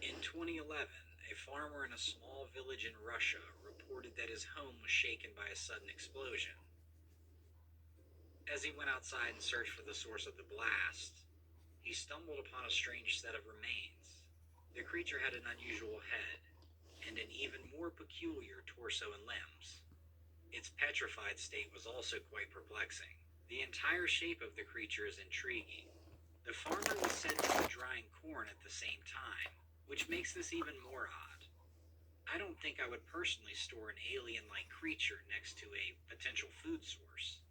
In 2011, a farmer in a small village in Russia reported that his home was shaken by a sudden explosion. As he went outside and searched for the source of the blast, he stumbled upon a strange set of remains. The creature had an unusual head and an even more peculiar torso and limbs. Its petrified state was also quite perplexing. The entire shape of the creature is intriguing. The farmer was said to be drying corn at the same time, which makes this even more odd. I don't think I would personally store an alien-like creature next to a potential food source.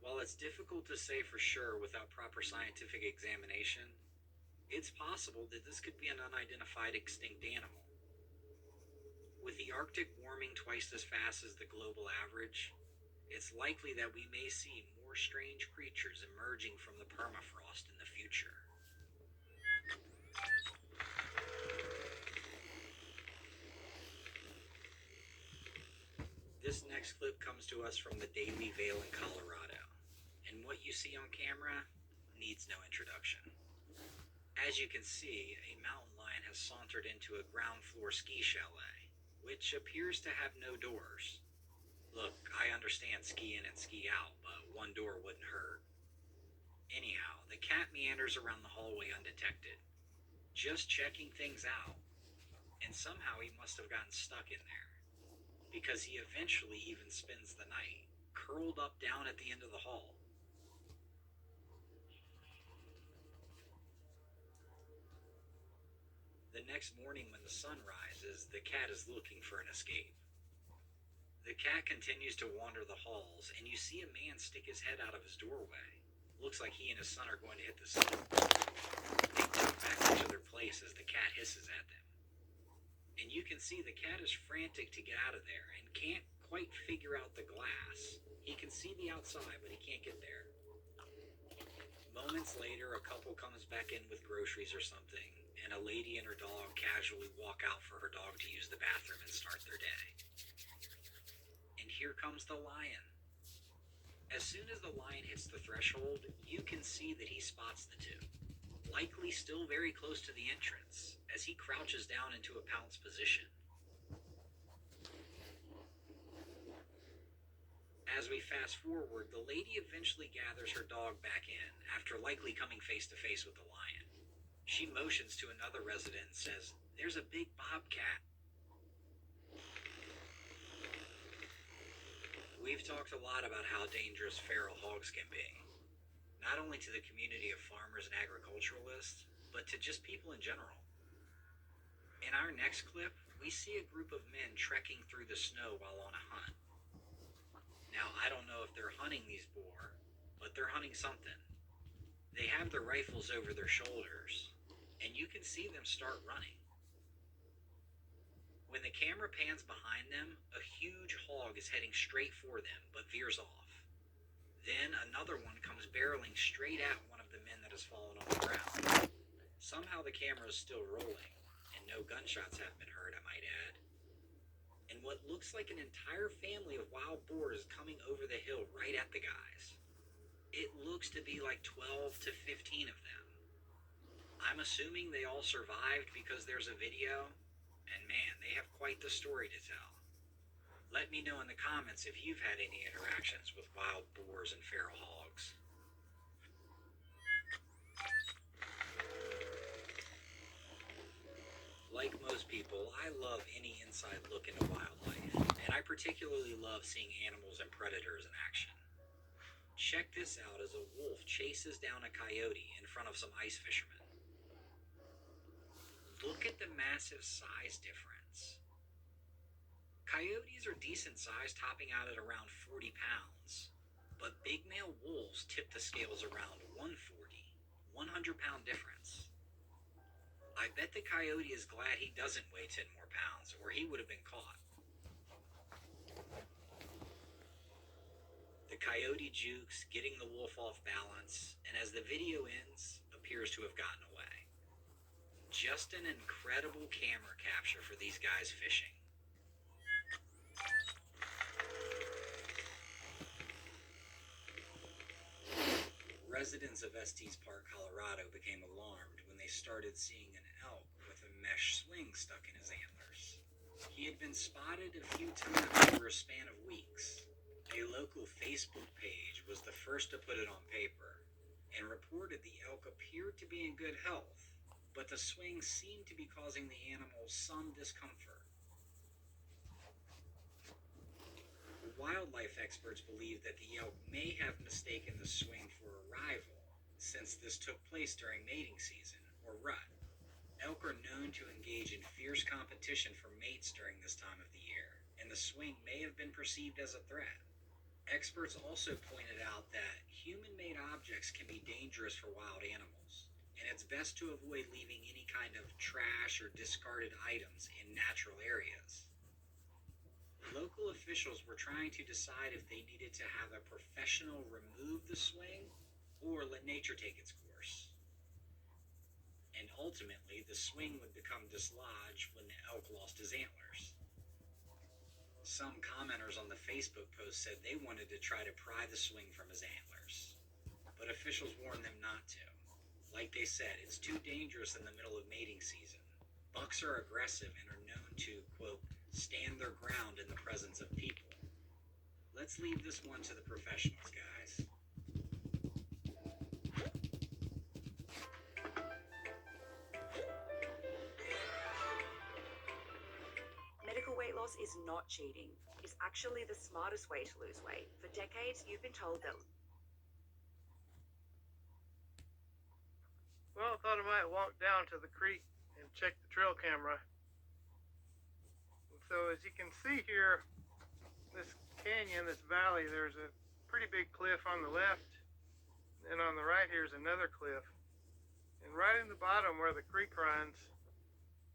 While it's difficult to say for sure without proper scientific examination, it's possible that this could be an unidentified extinct animal. With the Arctic warming twice as fast as the global average, it's likely that we may see more strange creatures emerging from the permafrost in the future. This next clip comes to us from the Daily Vale in Colorado, and what you see on camera needs no introduction. As you can see, a mountain lion has sauntered into a ground floor ski chalet, which appears to have no doors. Look, I understand ski in and ski out, but one door wouldn't hurt. Anyhow, the cat meanders around the hallway undetected, just checking things out, and somehow he must have gotten stuck in there, because he eventually even spends the night, curled up down at the end of the hall. The next morning when the sun rises, the cat is looking for an escape. The cat continues to wander the halls, and you see a man stick his head out of his doorway. Looks like he and his son are going to hit the ceiling. They duck back into their place as the cat hisses at them. And you can see the cat is frantic to get out of there and can't quite figure out the glass. He can see the outside, but he can't get there. Moments later, a couple comes back in with groceries or something, and a lady and her dog casually walk out for her dog to use the bathroom and start their day. And here comes the lion. As soon as the lion hits the threshold, you can see that he spots the two, likely still very close to the entrance, as he crouches down into a pounce position. As we fast forward, the lady eventually gathers her dog back in, after likely coming face to face with the lion. She motions to another resident and says, "There's a big bobcat." We've talked a lot about how dangerous feral hogs can be, not only to the community of farmers and agriculturalists, but to just people in general. In our next clip, we see a group of men trekking through the snow while on a hunt. Now, I don't know if they're hunting these boar, but they're hunting something. They have their rifles over their shoulders, and you can see them start running. When the camera pans behind them, a huge hog is heading straight for them, but veers off. Then another one comes barreling straight at one of the men that has fallen on the ground. Somehow the camera is still rolling, and no gunshots have been heard, I might add. And what looks like an entire family of wild boars is coming over the hill right at the guys. It looks to be like 12 to 15 of them. I'm assuming they all survived because there's a video, and man, they have quite the story to tell. Let me know in the comments if you've had any interactions with wild boars and feral hogs. Like most people, I love any inside look into wildlife, and I particularly love seeing animals and predators in action. Check this out as a wolf chases down a coyote in front of some ice fishermen. Look at the massive size difference. Coyotes are decent size, topping out at around 40 pounds, but big male wolves tip the scales around 140, 100-pound difference. I bet the coyote is glad he doesn't weigh 10 more pounds, or he would have been caught. The coyote jukes, getting the wolf off balance, and as the video ends, appears to have gotten away. Just an incredible camera capture for these guys fishing. residents of Estes Park, Colorado became alarmed when they started seeing an elk with a mesh swing stuck in his antlers. He had been spotted a few times over a span of weeks. A local Facebook page was the first to put it on paper and reported the elk appeared to be in good health, but the swing seemed to be causing the animal some discomfort. Wildlife experts believe that the elk may have mistaken the swing for a rival, since this took place during mating season, or rut. Elk are known to engage in fierce competition for mates during this time of the year, and the swing may have been perceived as a threat. Experts also pointed out that human-made objects can be dangerous for wild animals, and it's best to avoid leaving any kind of trash or discarded items in natural areas. Local officials were trying to decide if they needed to have a professional remove the swing or let nature take its course. And ultimately, the swing would become dislodged when the elk lost his antlers. Some commenters on the Facebook post said they wanted to try to pry the swing from his antlers, but officials warned them not to. Like they said, it's too dangerous in the middle of mating season. Bucks are aggressive and are known to, quote, stand their ground in the presence of people. Let's leave this one to the professionals, guys. Medical weight loss is not cheating. It's actually the smartest way to lose weight. For decades, you've been told that. Well, I thought I might walk down to the creek and check the trail camera. So as you can see here, this canyon, this valley, there's a pretty big cliff on the left, and on the right here's another cliff. And right in the bottom where the creek runs,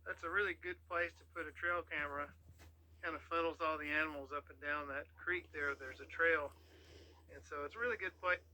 that's a really good place to put a trail camera. Kind of funnels all the animals up and down that creek there. There's a trail, and so it's a really good place.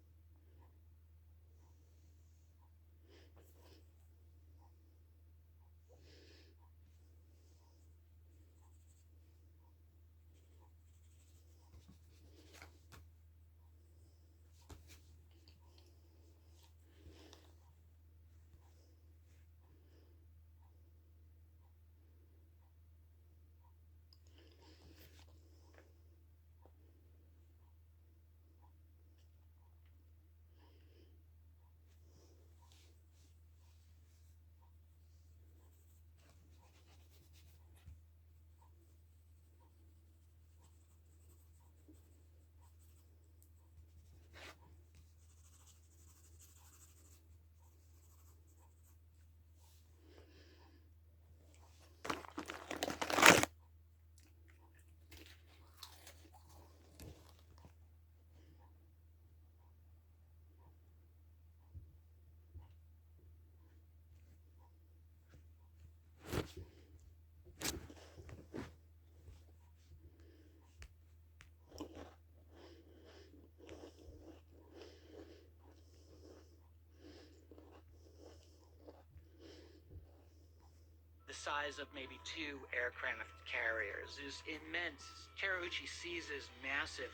Size of maybe 2 aircraft carriers is immense. Teruichi sees this massive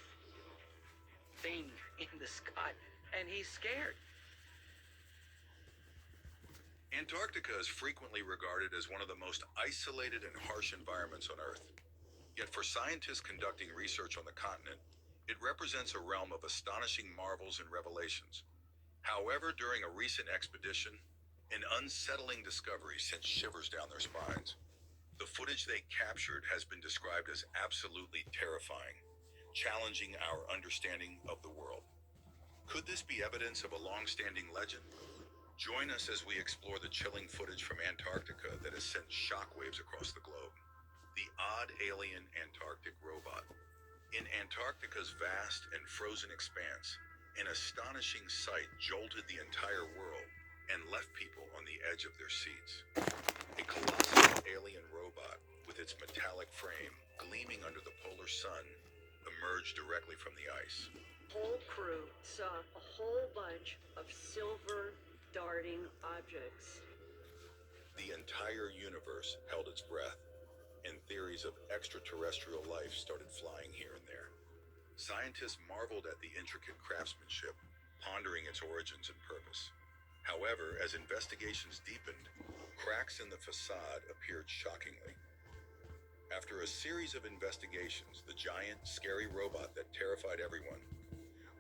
thing in the sky, and he's scared. Antarctica is frequently regarded as one of the most isolated and harsh environments on Earth. Yet for scientists conducting research on the continent, it represents a realm of astonishing marvels and revelations. However, during a recent expedition, an unsettling discovery sent shivers down their spines. The footage they captured has been described as absolutely terrifying, challenging our understanding of the world. Could this be evidence of a long-standing legend? Join us as we explore the chilling footage from Antarctica that has sent shockwaves across the globe. The odd alien Antarctic robot. In Antarctica's vast and frozen expanse, an astonishing sight jolted the entire world and left people on the edge of their seats. A colossal alien robot with its metallic frame gleaming under the polar sun emerged directly from the ice. Whole crew saw a whole bunch of silver darting objects. The entire universe held its breath, and theories of extraterrestrial life started flying here and there. Scientists marveled at the intricate craftsmanship, pondering its origins and purpose. However, as investigations deepened, cracks in the facade appeared shockingly. After a series of investigations, the giant, scary robot that terrified everyone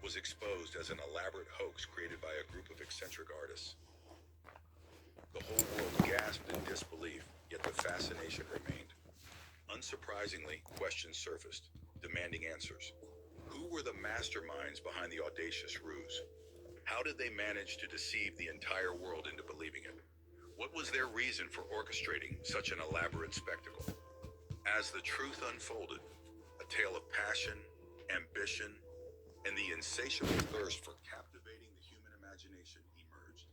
was exposed as an elaborate hoax created by a group of eccentric artists. The whole world gasped in disbelief, yet the fascination remained. Unsurprisingly, questions surfaced, demanding answers. Who were the masterminds behind the audacious ruse? How did they manage to deceive the entire world into believing it? What was their reason for orchestrating such an elaborate spectacle? As the truth unfolded, a tale of passion, ambition, and the insatiable thirst for captivating the human imagination emerged.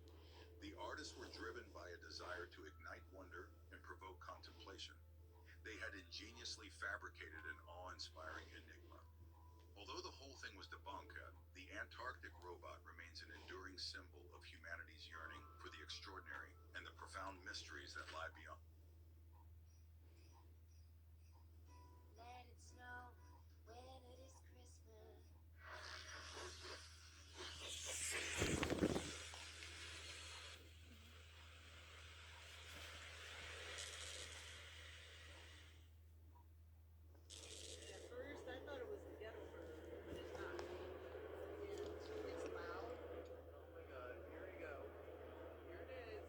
The artists were driven by a desire to ignite wonder and provoke contemplation. They had ingeniously fabricated an awe-inspiring enigma. Although the whole thing was debunked, the Antarctic robot remains an enduring symbol of humanity's yearning for the extraordinary and the profound mysteries that lie beyond. Let it snow when it is Christmas. At first, I thought it was the ghetto bird, but it's not. And it's loud. Oh my god, here we go. Here it is.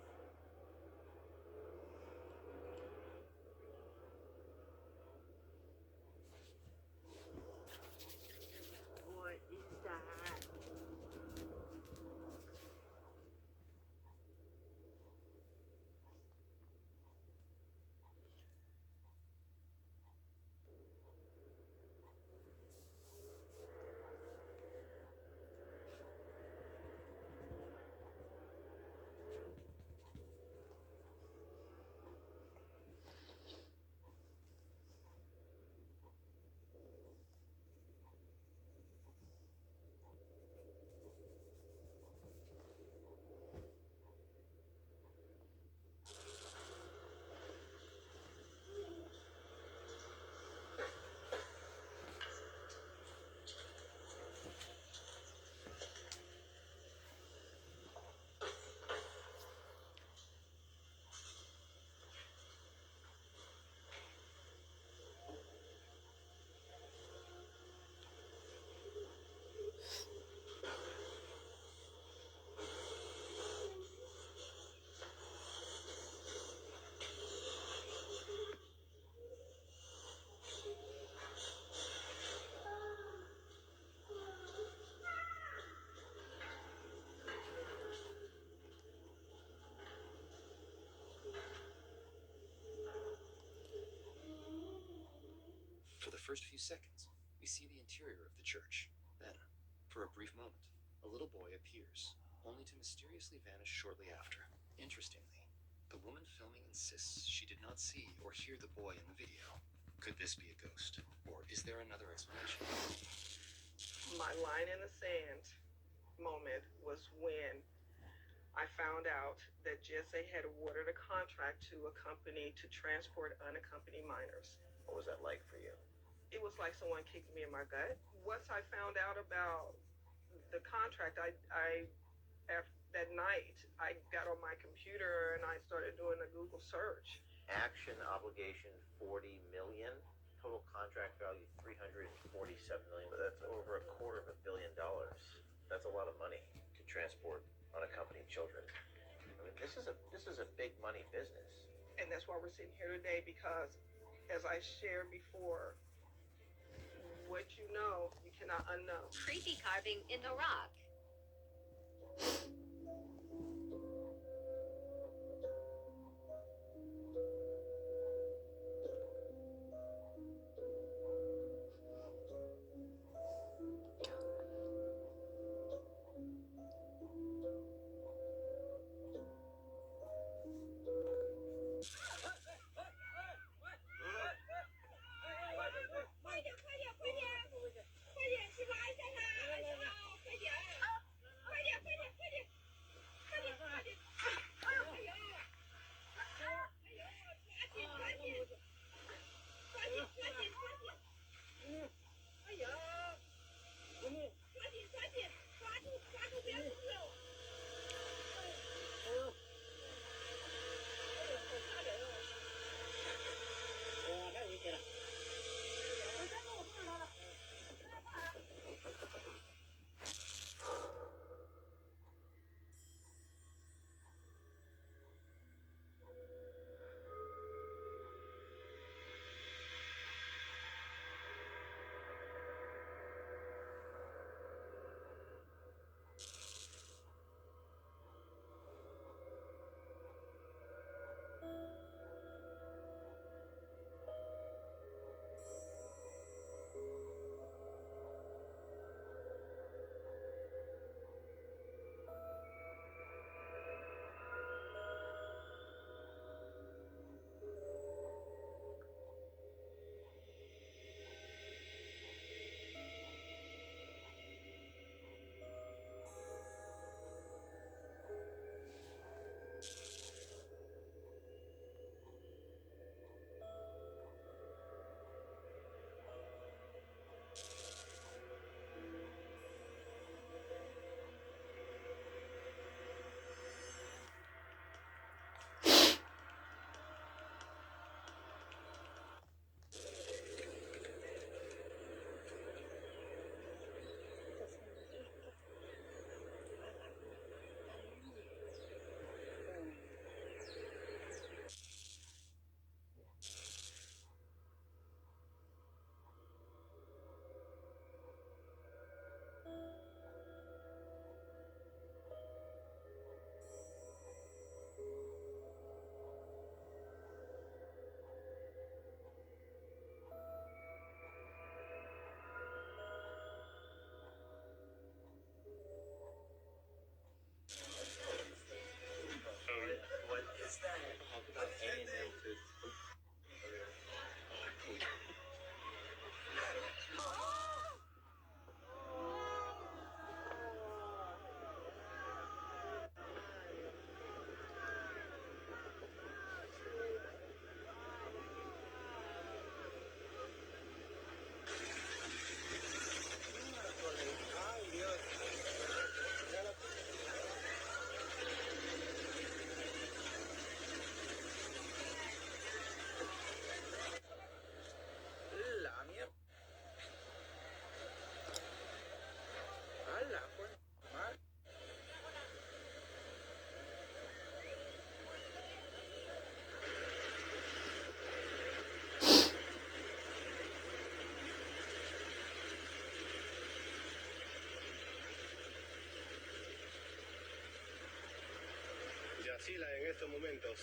What is that? For the first few seconds, we see the interior of the church. Then, for a brief moment, a little boy appears, only to mysteriously vanish shortly after. Interestingly, the woman filming insists she did not see or hear the boy in the video. Could this be a ghost? Or is there another explanation? My line in the sand moment was when I found out that GSA had awarded a contract to a company to transport unaccompanied minors. What was that like for you? It was like someone kicked me in my gut. Once I found out about the contract, that night, I got on my computer and I started doing a Google search. Action obligation 40 million, total contract value 347 million. That's over $250 million. That's a lot of money to transport unaccompanied children. I mean, this is a big money business. And that's why we're sitting here today, because as I shared before, what you know, you cannot unknow. Creepy carving in the rock. vacila en estos momentos.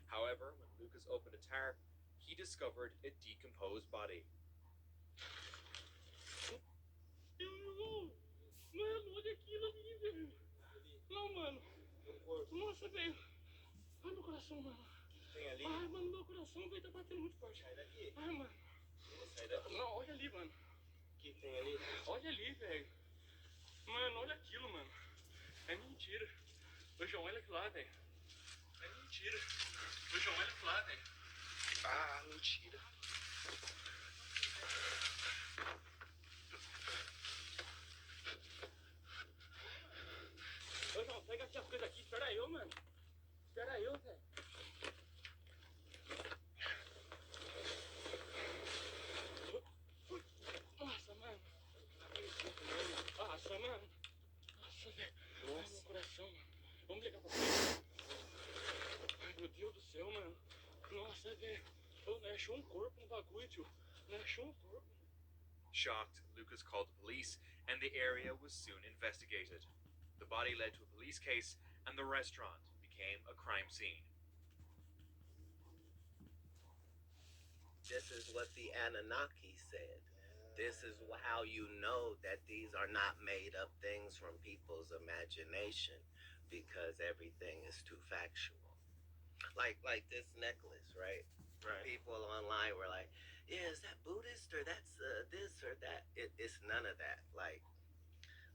However, when Lucas opened a tarp, he discovered a decomposed body. Mano, olha aquilo ali, velho. Não, mano. Nossa, velho. Ai, meu coração, mano. Tem ali? Ai, mano, meu coração, velho, tá batendo muito forte. Sai daqui. Ai, mano. Sai daqui. Não, olha ali, mano. O que tem ali? Olha ali, velho. Mano, olha aquilo, mano. É mentira. Ô, João, olha aquilo lá, velho. É mentira. Ô, João, olha aquilo lá, velho. Ah, mentira. Ô, João, pega aqui as coisas aqui. Espera eu, mano. Espera eu, velho. Nossa, mano. Nossa, mano. Nossa, velho. Ai, meu coração, mano. Vamos ligar pra polícia. Ai, meu Deus do céu, mano. Nossa, velho. Ô, né, achou um corpo no bagulho, tio. Né, achou um corpo. Shocked, Lucas called the police, and the area was soon investigated. The body led to a police case, and the restaurant became a crime scene. This is what the Anunnaki said. This is how you know that these are not made up things from people's imagination, because everything is too factual. Like this necklace, right? Right. People online were like, "Yeah, is that Buddhist or that's this or that?" It's none of that. Like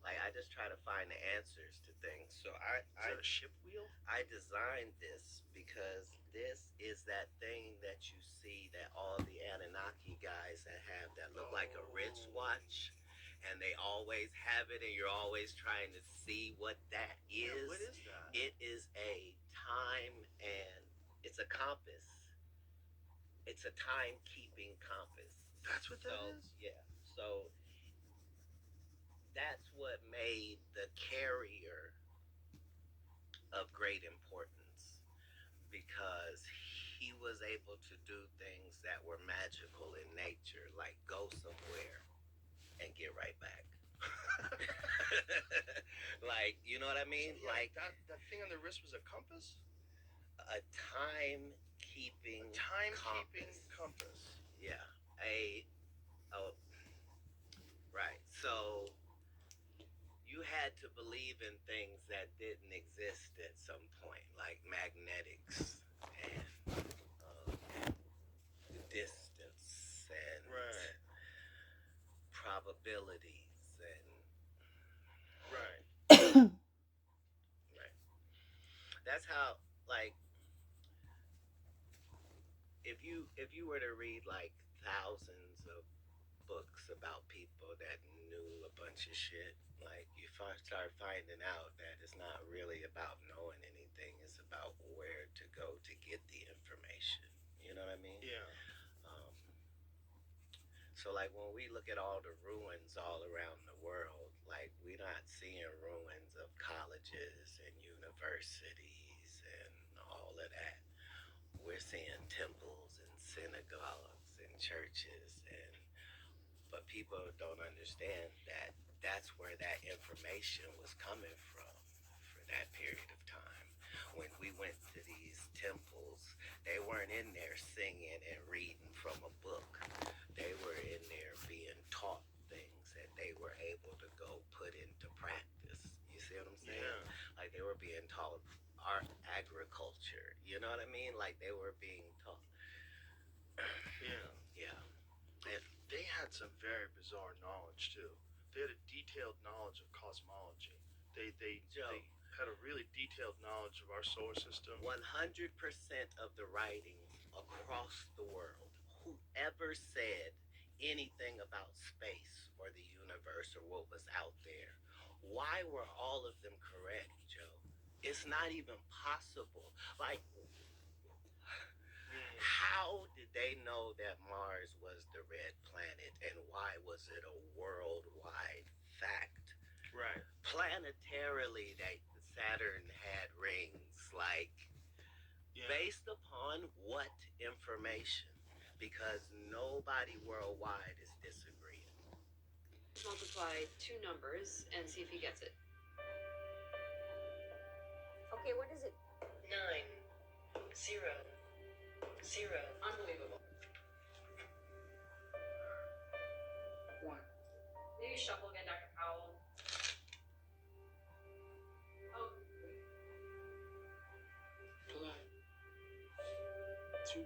I just try to find the answers to things. So Is that a ship wheel? I designed this because this is that thing that you see that all the Anunnaki guys that look like a wristwatch, and they always have it, and you're always trying to see what that is. Yeah, what is that? It is a time, and it's a compass. It's a timekeeping compass. That's what that is? Yeah. So that's what made the carrier of great importance, because he was able to do things that were magical in nature, like go somewhere and get right back. Like, you know what I mean? Yeah, Like that thing on the wrist was a compass? a timekeeping compass. Yeah. Right. So you had to believe in things that didn't exist at some point, like magnetics and distance and Right. probabilities and Right. right. That's how, like, if you were to read like thousands of books about people that knew a bunch of shit, like you start finding out that it's not really about knowing anything, it's about where to go to get the information. You know what I mean? Yeah. So like when we look at all the ruins all around the world, like we're not seeing ruins of colleges and universities and all of that. We're seeing temples and synagogues and churches, but people don't understand that that's where that information was coming from. For that period of time. When we went to these temples, they weren't in there singing and reading from a book. They were in there being taught things that they were able to go put into practice. You see what I'm saying? Yeah. Like they were being taught art, agriculture. You know what I mean? Like they were being taught. Yeah. Yeah. And they had some very bizarre knowledge too. They had a detailed knowledge of cosmology. They had a really detailed knowledge of our solar system. 100% of the writings across the world, whoever said anything about space or the universe or what was out there, why were all of them correct, Joe? It's not even possible. Like, how did they know that Mars was the red planet, and why was it a worldwide fact? Right. Planetarily, Saturn had rings, like, based upon what information? Because nobody worldwide is disagreeing. Multiply two numbers and see if he gets it. Okay, what is it? 9, 0, 0. Unbelievable. 1. Maybe shuffle again, Dr. Powell. Oh. Two.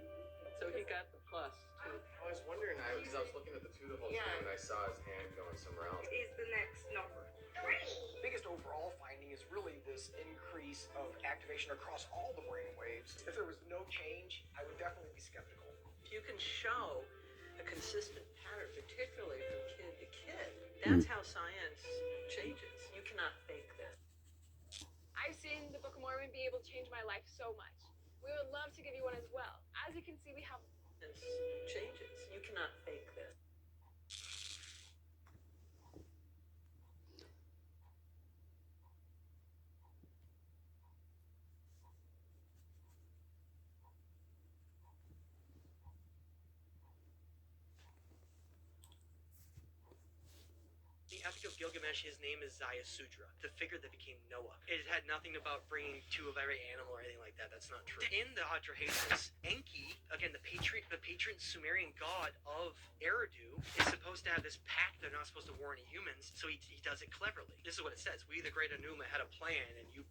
So he got the plus. I was wondering, because I was looking at the 2 the whole time, and I saw his hand going somewhere else. Is the next number. The biggest overall finding is really this increase of activation across all the brain waves. If there was no change, I would definitely be skeptical. You can show a consistent pattern, particularly from kid to kid. That's how science changes. You cannot fake this. I've seen the Book of Mormon be able to change my life so much. We would love to give you one as well. As you can see, we have Changes. You cannot fake this. The Epic of Gilgamesh, his name is Zayasudra, the figure that became Noah. It had nothing about bringing two of every animal or anything like that. That's not true. In the Atrahasis, Enki, again, the patron Sumerian god of Eridu, is supposed to have this pact they're not supposed to war any humans, so he does it cleverly. This is what it says. We, the great Enuma, had a plan, and you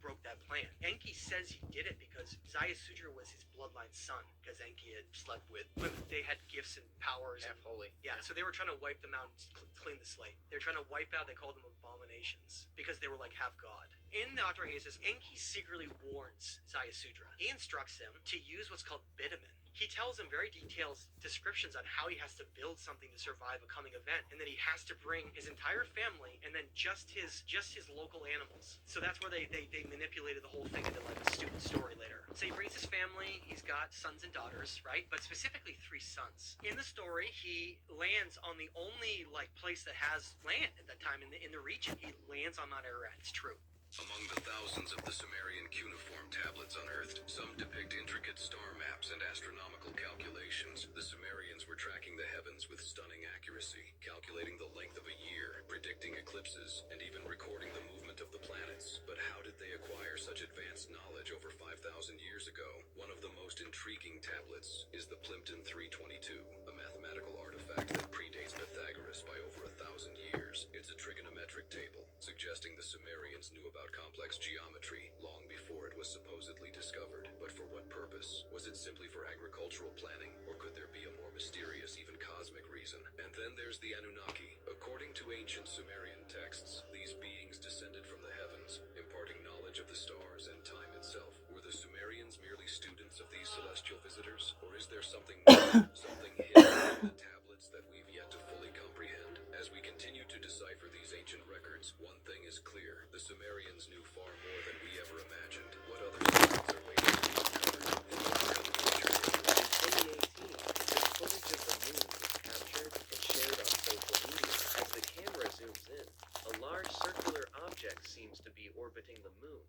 broke that plan. Enki says he did it because Zayasudra was his bloodline son, because Enki had slept with women. They had gifts and powers. Half holy. Yeah, so they were trying to wipe them out and clean the slate. They're trying to wipe out, they called them abominations, because they were like half god. In the Atrahasis, Enki secretly warns Zayasudra. He instructs him to use what's called bitumen. He tells him very detailed descriptions on how he has to build something to survive a coming event, and then he has to bring his entire family and then just his local animals. So that's where they manipulated the whole thing into like a stupid story later. So he brings his family, he's got sons and daughters, right? But specifically 3 sons. In the story, he lands on the only like place that has land at that time in the region. He lands on Mount Ararat. It's true. Among the thousands of the Sumerian cuneiform tablets unearthed, some depict intricate star maps and astronomical calculations. The Sumerians were tracking the heavens with stunning accuracy, calculating the length of a year, predicting eclipses, and even recording the movement of the planets. But how did they acquire such advanced knowledge over 5,000 years ago? One of the most intriguing tablets is the Plimpton 322, a mathematical artifact that predates Pythagoras by over 1,000 years. It's a trigonometric table, suggesting the Sumerians knew about complex geometry long before it was supposedly discovered. But for what purpose? Was it simply for agricultural planning, or could there be a more mysterious, even cosmic reason? And then there's the Anunnaki. According to ancient Sumerian texts, these beings descended from the heavens, imparting knowledge of the stars and time itself. Were the Sumerians merely students of these celestial visitors, or is there something more, something hidden in the tablets that we've yet to fully comprehend? As we continue to decipher these ancient records, one thing is clear. The Sumerians knew far more than we ever imagined. What other secrets are waiting to be uncovered in the upcoming future? In 2018, the footage of the moon was captured and shared on social media. As the camera zooms in, a large circular object seems to be orbiting the moon,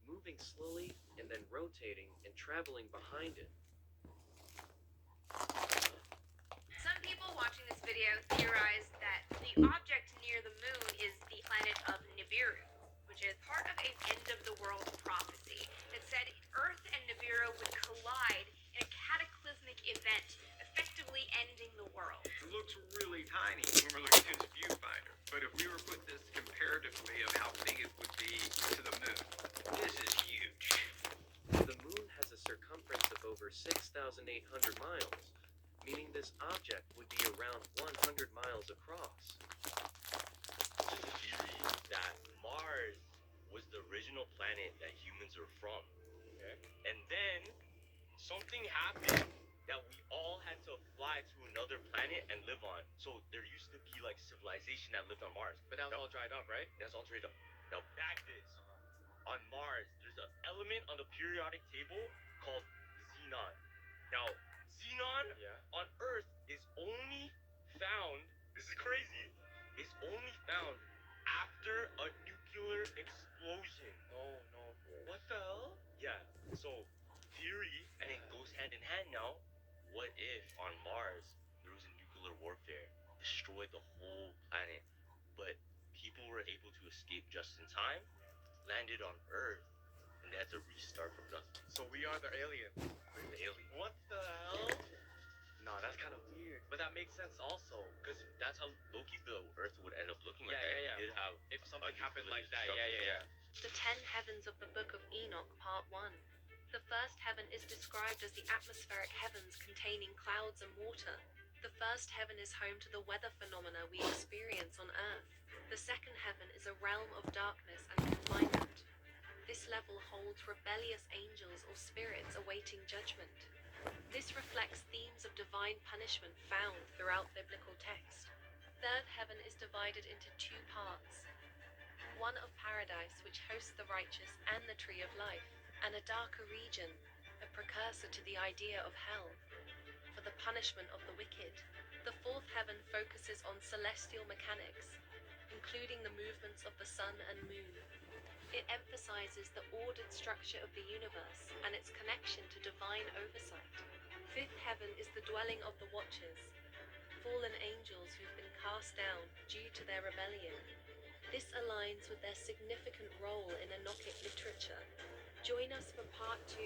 moving slowly and then rotating and traveling behind it. Some people watching this video theorize that the object near the moon is the planet of Nibiru, which is part of an end of tiny when we're looking through the viewfinder, but if we were put this comparatively of how big it would be to the moon, this is huge. The moon has a circumference of over 6,800 miles, meaning this object would be around 100 miles across. There's a theory that Mars was the original planet that humans are from. Okay? And then something happened that we all had to fly to another planet and live on. So there used to be like civilization that lived on Mars. But now it's all dried up, right? That's all dried up. Now back this. On Mars, there's an element on the periodic table called xenon. Now, xenon on Earth is only found, this is crazy, is only found after a nuclear explosion. No. What the hell? Yeah, so theory, and it goes hand in hand now. What if on Mars there was a nuclear warfare, destroyed the whole planet, but people were able to escape just in time, landed on Earth, and they had to restart from nothing. So we are the alien. We're the alien. What the hell? No, that's kind of weird. But that makes sense also, because that's how low-key the Earth would end up looking like. Yeah. It'd have if something happened like that. Yeah. The 10 heavens of the Book of Enoch, Part 1. The first heaven is described as the atmospheric heavens containing clouds and water. The first heaven is home to the weather phenomena we experience on Earth. The second heaven is a realm of darkness and confinement. This level holds rebellious angels or spirits awaiting judgment. This reflects themes of divine punishment found throughout biblical text. Third heaven is divided into two parts. One of paradise, which hosts the righteous and the tree of life, and a darker region, a precursor to the idea of hell, for the punishment of the wicked. The fourth heaven focuses on celestial mechanics, including the movements of the sun and moon. It emphasizes the ordered structure of the universe and its connection to divine oversight. Fifth heaven is the dwelling of the Watchers, fallen angels who've been cast down due to their rebellion. This aligns with their significant role in Enochic literature. Join us for part 2,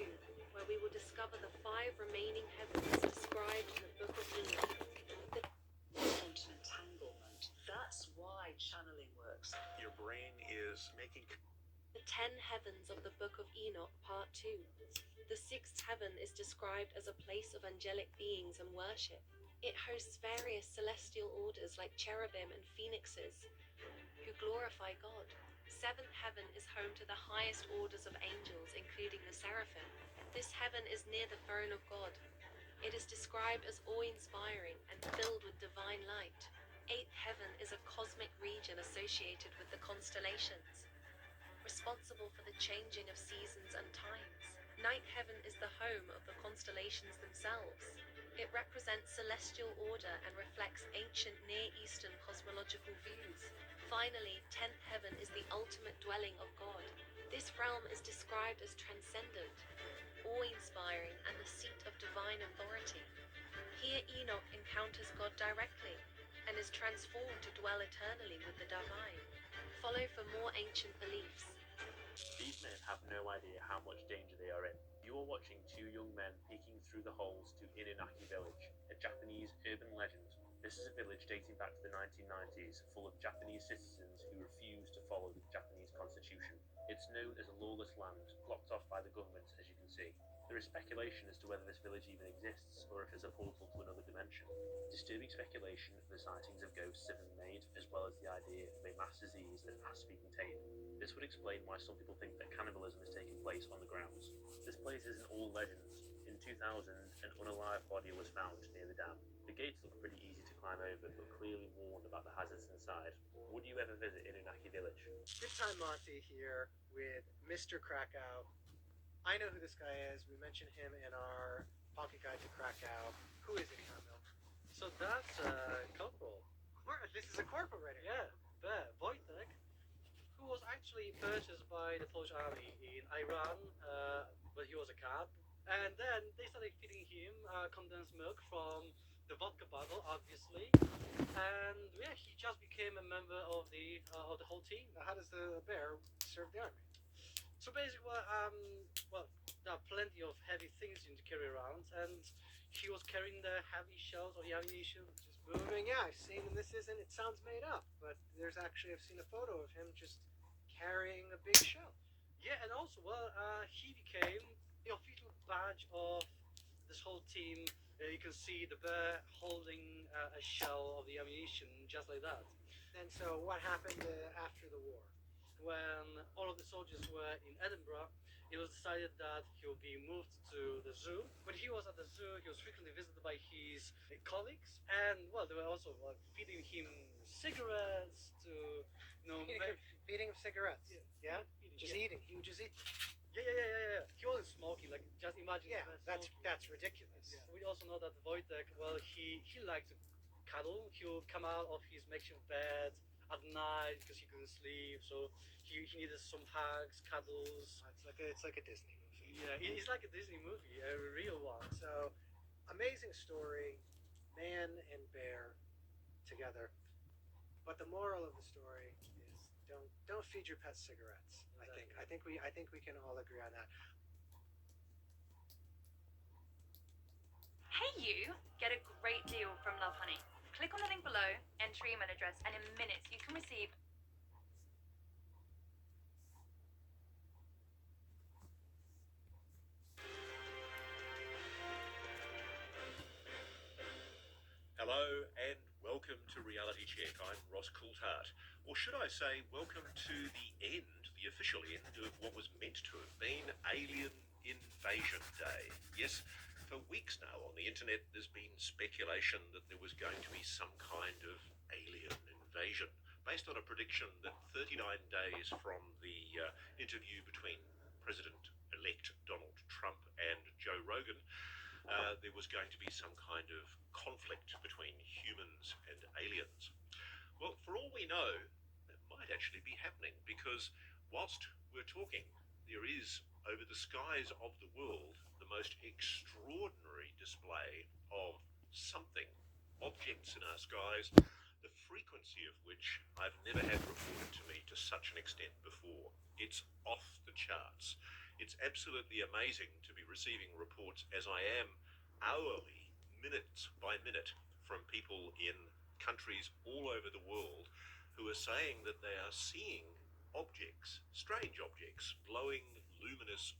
where we will discover the 5 remaining heavens described in the Book of Enoch. Entanglement. That's why channeling works. Your brain is making The 10 heavens of the Book of Enoch, Part 2. The 6th heaven is described as a place of angelic beings and worship. It hosts various celestial orders like cherubim and phoenixes, who glorify God. 7th heaven is home to the highest orders of angels, including the seraphim. This heaven is near the throne of God. It is described as awe-inspiring and filled with divine light. 8th heaven is a cosmic region associated with the constellations, responsible for the changing of seasons and times. 9th heaven is the home of the constellations themselves. It represents celestial order and reflects ancient Near Eastern cosmological views. Finally, 10th heaven is the ultimate dwelling of God. This realm is described as transcendent, awe-inspiring, and the seat of divine authority. Here Enoch encounters God directly and is transformed to dwell eternally with the divine. Follow for more ancient beliefs. These men have no idea how much danger they are in. You are watching 2 young men peeking through the holes to Inunaki Village, a Japanese urban legend. This is a village dating back to the 1990s, full of Japanese citizens who refuse to follow the Japanese constitution. It's known as a lawless land, blocked off by the government, as you can see. There is speculation as to whether this village even exists, or if it's a portal to another dimension. Disturbing speculation of the sightings of ghosts have been made, as well as the idea of a mass disease that has to be contained. This would explain why some people think that cannibalism is taking place on the grounds. This place isn't all legends. In 2000, an unalive body was found near the dam. The gates look pretty easy to climb over, but clearly warned about the hazards inside. Would you ever visit Inunaki Village? Good time, Monty here with Mr. Krakow. I know who this guy is. We mentioned him in our Pocket Guide to Krakow. Who is it, Kamil? So that's Corporal. This is a corporal right here. Yeah, Wojtek, who was actually purchased by the Polish army in Iran, but he was a cab. And then they started feeding him condensed milk from the vodka bottle, obviously. And yeah, he just became a member of the whole team. Now, how does the bear serve the army? So basically, well, there are plenty of heavy things you need to carry around, and he was carrying the heavy shells or the ammunition. Just moving. Yeah, I've seen, and this isn't. It sounds made up, but I've seen a photo of him just carrying a big shell. Yeah, and also, he became the official badge of this whole team. You can see the bear holding a shell of the ammunition, just like that. And so, what happened after the war? When all of the soldiers were in Edinburgh, it was decided that he would be moved to the zoo. When he was at the zoo, he was frequently visited by his colleagues, and they were also feeding him cigarettes to, feeding him cigarettes. Yeah. Just yeah. eating. He would just eat. Yeah. He wasn't smoking. Like, just imagine. Yeah, that's ridiculous. Yeah. We also know that Wojtek, he liked to cuddle. He would come out of his makeshift bed at night because he couldn't sleep, so he needed some hugs, cuddles. It's like a Disney movie. Yeah, it's like a Disney movie, a real one. So, amazing story, man and bear together. But the moral of the story is don't feed your pets cigarettes. Exactly. I think we can all agree on that. Hey you! Get a great deal from Love Honey. Click on the link below, enter your email address, and in minutes you can receive Hello and welcome to Reality Check. I'm Ross Coulthart. Or should I say, welcome to the end, the official end of what was meant to have been Alien Invasion Day. Yes, for weeks now on the internet there's been speculation that there was going to be some kind of alien invasion based on a prediction that 39 days from the interview between President-elect Donald Trump and Joe Rogan, there was going to be some kind of conflict between humans and aliens. Well, for all we know, it might actually be happening, because whilst we're talking, there is, over the skies of the world, the most extraordinary display of something, objects in our skies, the frequency of which I've never had reported to me to such an extent before. It's off the charts. It's absolutely amazing to be receiving reports, as I am hourly, minutes by minute, from people in countries all over the world who are saying that they are seeing objects, strange objects, glowing, luminous.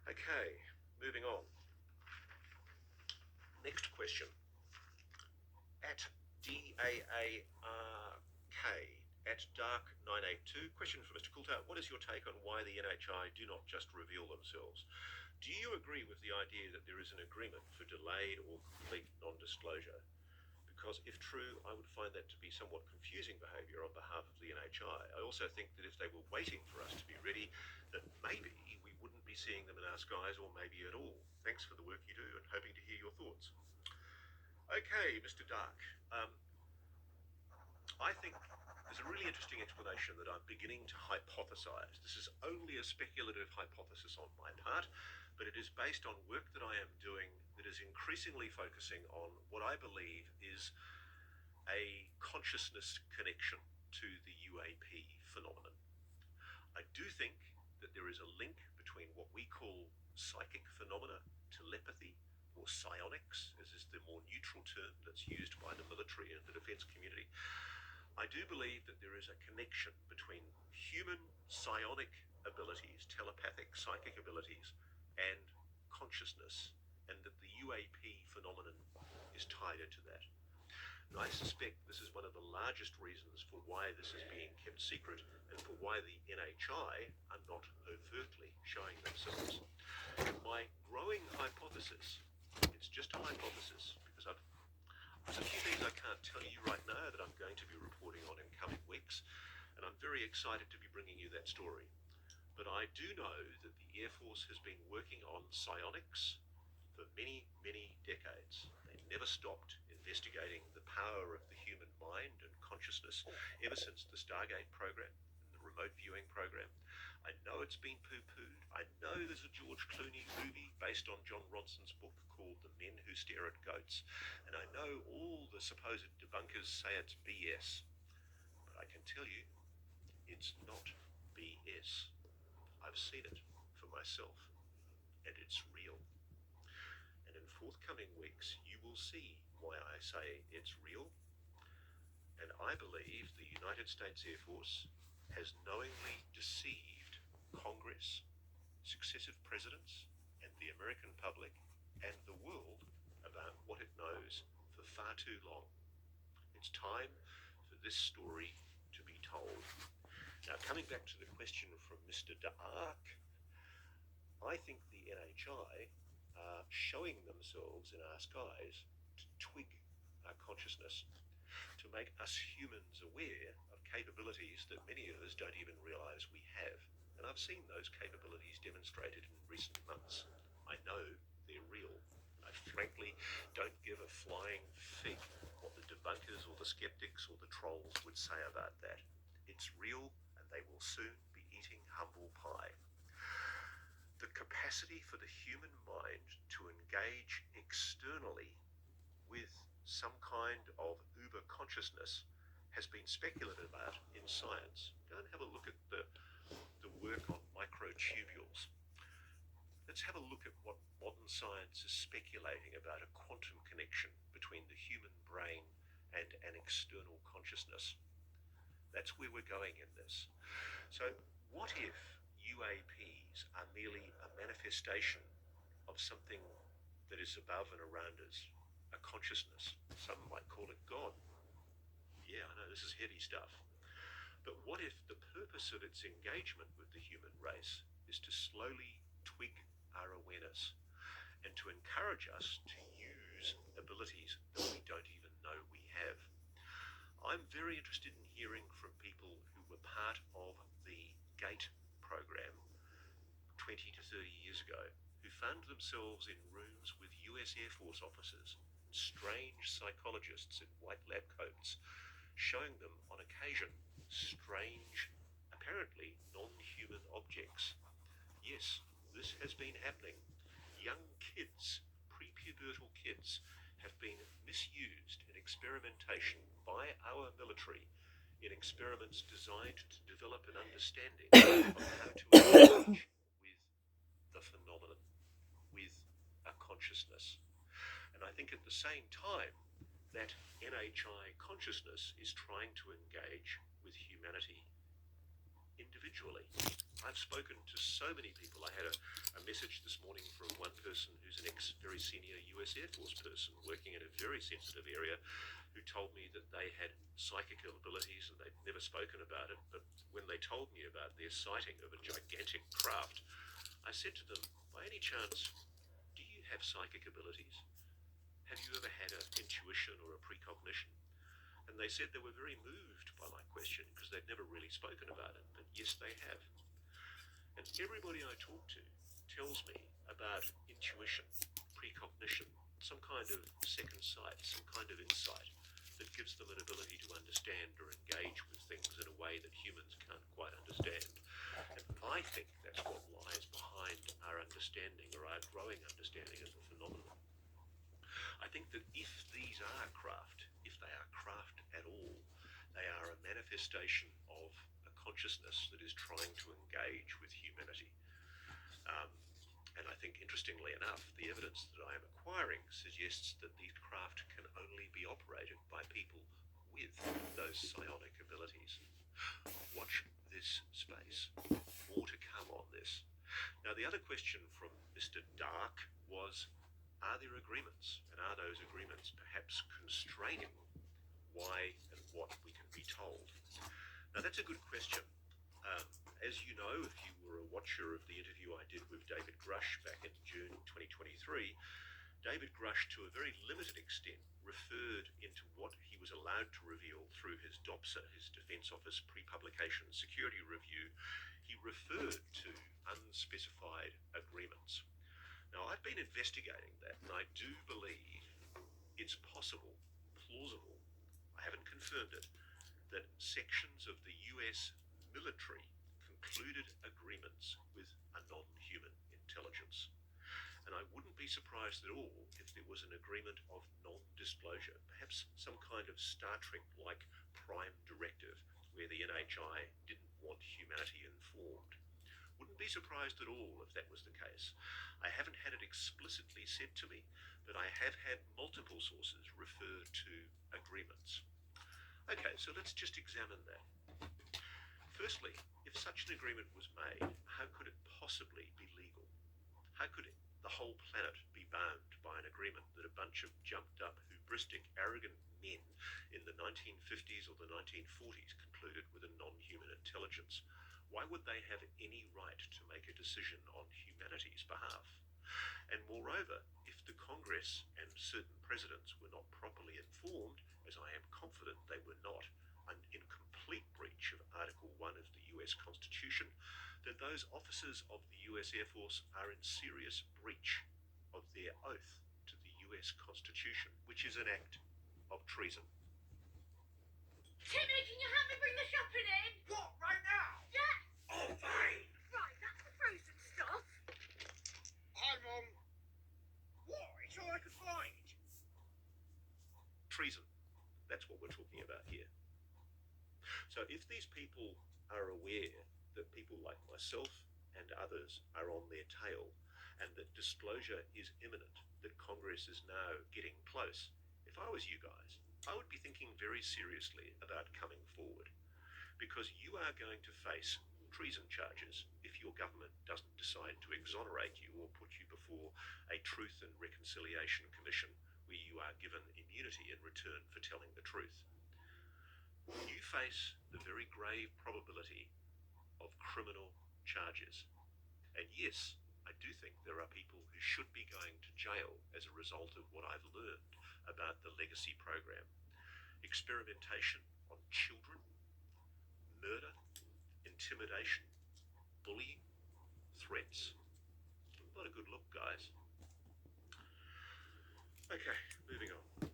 Okay, moving on. Next question. At DAARK, at Dark982, question for Mr. Coulthart. What is your take on why the NHI do not just reveal themselves? Do you agree with the idea that there is an agreement for delayed or complete non-disclosure? Because if true, I would find that to be somewhat confusing behaviour on behalf of the NHI. I also think that if they were waiting for us to be ready, that maybe we wouldn't be seeing them in our skies, or maybe at all. Thanks for the work you do, and hoping to hear your thoughts. Okay, Mr. Dark. I think there's a really interesting explanation that I'm beginning to hypothesize. This is only a speculative hypothesis on my part, but it is based on work that I am doing that is increasingly focusing on what I believe is a consciousness connection to the UAP phenomenon. I do think that there is a link between what we call psychic phenomena, telepathy, or psionics, as is the more neutral term that's used by the military and the defense community. I do believe that there is a connection between human psionic abilities, telepathic psychic abilities, and consciousness, and that the UAP phenomenon is tied into that. And I suspect this is one of the largest reasons for why this is being kept secret, and for why the NHI are not overtly showing themselves. My growing hypothesis, it's just a hypothesis, because there's a few things I can't tell you right now that I'm going to be reporting on in coming weeks, and I'm very excited to be bringing you that story. But I do know that the Air Force has been working on psionics for many, many decades. They never stopped investigating the power of the human mind and consciousness ever since the Stargate program and the remote viewing program. I know it's been poo-pooed. I know there's a George Clooney movie based on John Ronson's book called The Men Who Stare at Goats. And I know all the supposed debunkers say it's BS. But I can tell you, it's not BS. I've seen it for myself. and it's real. And in forthcoming weeks, you will see why I say it's real. And I believe the United States Air Force has knowingly deceived Congress, successive presidents, and the American public and the world about what it knows for far too long. It's time for this story to be told. Now, coming back to the question from Mr. Dark, I think the NHI are showing themselves in our skies to twig our consciousness, to make us humans aware of capabilities that many of us don't even realize we have. And I've seen those capabilities demonstrated in recent months. I know they're real. I frankly don't give a flying fig what the debunkers or the skeptics or the trolls would say about that. It's real, and they will soon be eating humble pie. The capacity for the human mind to engage externally with some kind of uber consciousness has been speculated about in science. Go and have a look at the work on microtubules. Let's have a look at what modern science is speculating about a quantum connection between the human brain and an external consciousness. That's where we're going in this. So what if UAPs are merely a manifestation of something that is above and around us, a consciousness? Some might call it God. Yeah, I know this is heavy stuff. But what if the purpose of its engagement with the human race is to slowly twig our awareness and to encourage us to use abilities that we don't even know we have? I'm very interested in hearing from people who were part of the GATE program 20 to 30 years ago, who found themselves in rooms with US Air Force officers, strange psychologists in white lab coats, showing them on occasion strange, apparently non-human objects. Yes, this has been happening. Young kids, prepubertal kids, have been misused in experimentation by our military in experiments designed to develop an understanding of how to engage with the phenomenon, with a consciousness. And I think at the same time, that NHI consciousness is trying to engage with humanity individually. I've spoken to so many people. I had a message this morning from one person who's an very senior US Air Force person working in a very sensitive area, who told me that they had psychic abilities and they'd never spoken about it. But when they told me about their sighting of a gigantic craft, I said to them, by any chance, do you have psychic abilities? Have you ever had an intuition or a precognition? And they said they were very moved by my question because they'd never really spoken about it. But yes, they have. And everybody I talk to tells me about intuition, precognition, some kind of second sight, some kind of insight that gives them an ability to understand or engage with things in a way that humans can't quite understand. And I think that's what lies behind our understanding, or our growing understanding of the phenomenon. I think that if these are craft, if they are craft at all, they are a manifestation of a consciousness that is trying to engage with humanity. And I think, interestingly enough, the evidence that I am acquiring suggests that these craft can only be operated by people with those psionic abilities. Watch this space. More to come on this. Now, the other question from Mr. Dark was, are there agreements? And are those agreements perhaps constraining why and what we can be told? Now, that's a good question. As you know, if you were a watcher of the interview I did with David Grush back in June 2023, David Grush, to a very limited extent, referred into what he was allowed to reveal through his DOPSA, his Defence Office Pre-Publication Security Review. He referred to unspecified agreements. Now, I've been investigating that, and I do believe it's possible, plausible, I haven't confirmed it, that sections of the US military concluded agreements with a non-human intelligence. And I wouldn't be surprised at all if there was an agreement of non-disclosure, perhaps some kind of Star Trek-like prime directive where the NHI didn't want humanity informed. Wouldn't be surprised at all if that was the case. I haven't had it explicitly said to me, but I have had multiple sources refer to agreements. Okay, so let's just examine that. Firstly, if such an agreement was made, how could it possibly be legal? How could the whole planet be bound by an agreement that a bunch of jumped up, hubristic, arrogant men in the 1950s or the 1940s concluded with a non-human intelligence? Why would they have any right to make a decision on humanity's behalf? And moreover, if the Congress and certain presidents were not properly informed, as I am confident they were not, and in complete breach of Article 1 of the US Constitution, then those officers of the US Air Force are in serious breach of their oath to the US Constitution, which is an act of treason. Timmy, can you help me bring the shopping in? What, right now? Yes! Oh, fine! Right, that's the frozen stuff. Hi, Mum. What? It's all I could find. Treason. That's what we're talking about here. So if these people are aware that people like myself and others are on their tail, and that disclosure is imminent, that Congress is now getting close, if I was you guys, I would be thinking very seriously about coming forward, because you are going to face treason charges if your government doesn't decide to exonerate you or put you before a Truth and Reconciliation Commission where you are given immunity in return for telling the truth. You face the very grave probability of criminal charges. And yes, I do think there are people who should be going to jail as a result of what I've learned about the legacy program. Experimentation on children, murder, intimidation, bullying, threats. Not a good look, guys. Okay, moving on.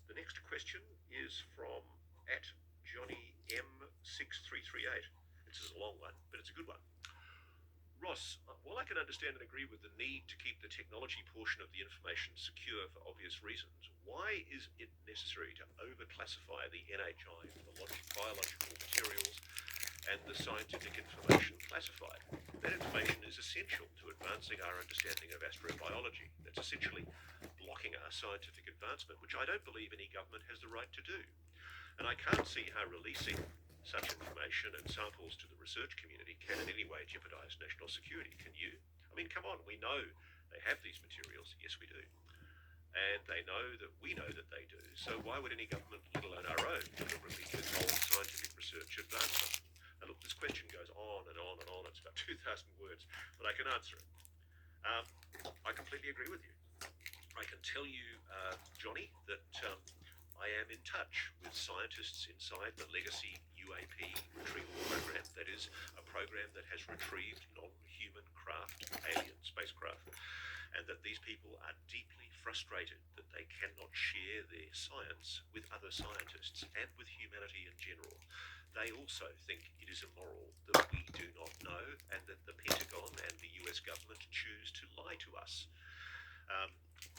The next question is from @JohnnyM6338. This is a long one, but it's a good one. Ross, while I can understand and agree with the need to keep the technology portion of the information secure for obvious reasons, why is it necessary to overclassify the NHI for the biological materials and the scientific information classified? That information is essential to advancing our understanding of astrobiology. That's essentially blocking our scientific advancement, which I don't believe any government has the right to do. And I can't see how releasing such information and samples to the research community can in any way jeopardize national security. Can you? I mean, come on, we know they have these materials. Yes, we do. And they know that we know that they do. So why would any government, let alone our own, deliberately withhold scientific research advancement? And look, this question goes on and on and on. It's about 2,000 words, but I can answer it. I completely agree with you. I can tell you, Johnny, that I am in touch with scientists inside the Legacy UAP retrieval program. That is a program that has retrieved non-human craft, alien spacecraft, and that these people are deeply frustrated that they cannot share their science with other scientists and with humanity in general. They also think it is immoral that we do not know, and that the Pentagon and the US government choose to lie to us.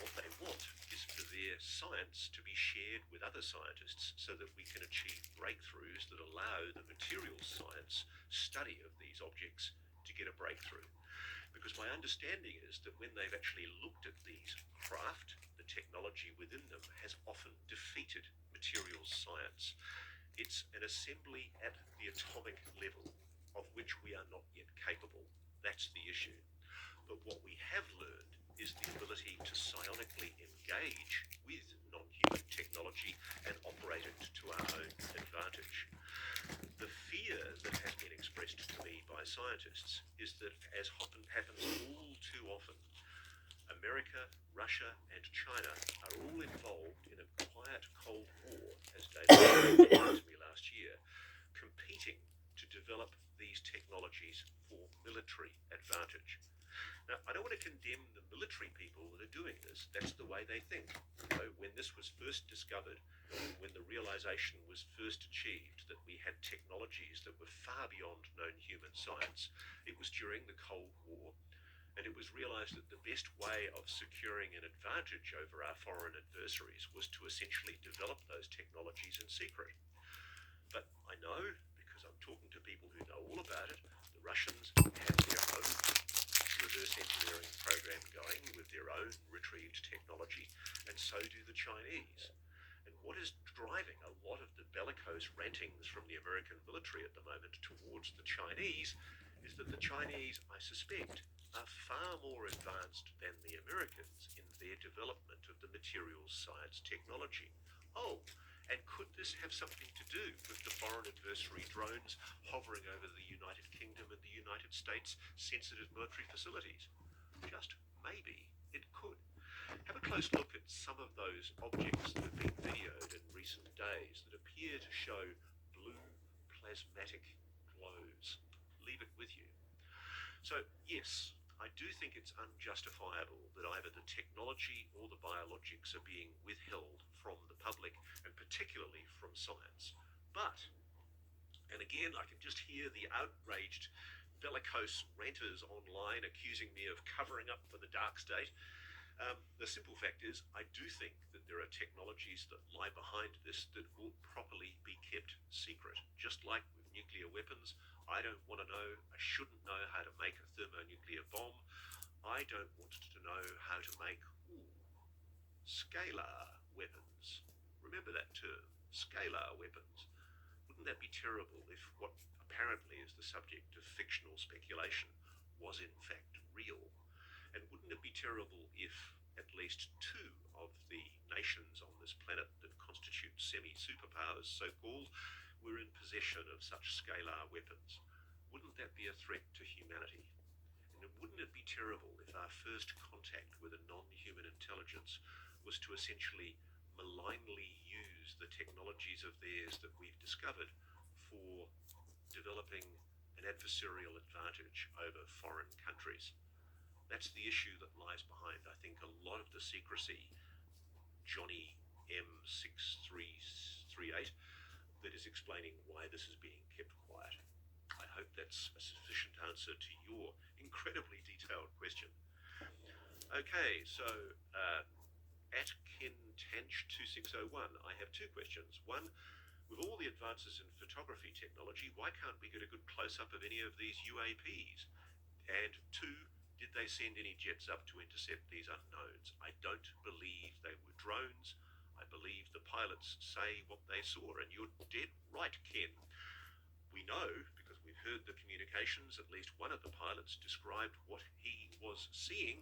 What they want is for their science to be shared with other scientists so that we can achieve breakthroughs that allow the materials science study of these objects to get a breakthrough. Because my understanding is that when they've actually looked at these craft, the technology within them has often defeated materials science. It's an assembly at the atomic level of which we are not yet capable. That's the issue. But what we have learned is the ability to psionically engage with non-human technology and operate it to our own advantage. The fear that has been expressed to me by scientists is that, as happens all too often, America, Russia, and China are all involved in a quiet Cold War, as David told me last year, competing to develop these technologies for military advantage. Now, I don't want to condemn the military people that are doing this. That's the way they think. You know, when this was first discovered, when the realization was first achieved that we had technologies that were far beyond known human science, it was during the Cold War, and it was realized that the best way of securing an advantage over our foreign adversaries was to essentially develop those technologies in secret. But I know, because I'm talking to people who know all about it, that The Russians have their own reverse engineering program going with their own retrieved technology, and so do the Chinese. And what is driving a lot of the bellicose rantings from the American military at the moment towards the Chinese is that the Chinese, I suspect, are far more advanced than the Americans in their development of the materials science technology. Oh, and could this have something to do with the foreign adversary drones hovering over the United Kingdom and the United States' sensitive military facilities? Just maybe it could. Have a close look at some of those objects that have been videoed in recent days that appear to show blue plasmatic glows. Leave it with you. So, yes, I do think it's unjustifiable that either the technology or the biologics are being withheld from the public, and particularly from science. But, and again, I can just hear the outraged, bellicose ranters online accusing me of covering up for the dark state. The simple fact is, I do think that there are technologies that lie behind this that will properly be kept secret. Just like with nuclear weapons, I don't want to know, I shouldn't know how to make a thermonuclear bomb. I don't want to know how to make scalar weapons. Remember that term, scalar weapons. Wouldn't that be terrible if what apparently is the subject of fictional speculation was in fact real? And wouldn't it be terrible if at least two of the nations on this planet that constitute semi-superpowers, so-called, were in possession of such scalar weapons? Wouldn't that be a threat to humanity? And wouldn't it be terrible if our first contact with a non-human intelligence was to essentially malignly use the technologies of theirs that we've discovered for developing an adversarial advantage over foreign countries? That's the issue that lies behind, I think, a lot of the secrecy, Johnny M6338, that is explaining why this is being kept quiet. I hope that's a sufficient answer to your incredibly detailed question. Okay, so at KenTanch2601, I have two questions. One, with all the advances in photography technology, why can't we get a good close-up of any of these UAPs? And two, did they send any jets up to intercept these unknowns? I don't believe they were drones. I believe the pilots say what they saw, and you're dead right, Ken. We know, because we've heard the communications, at least one of the pilots described what he was seeing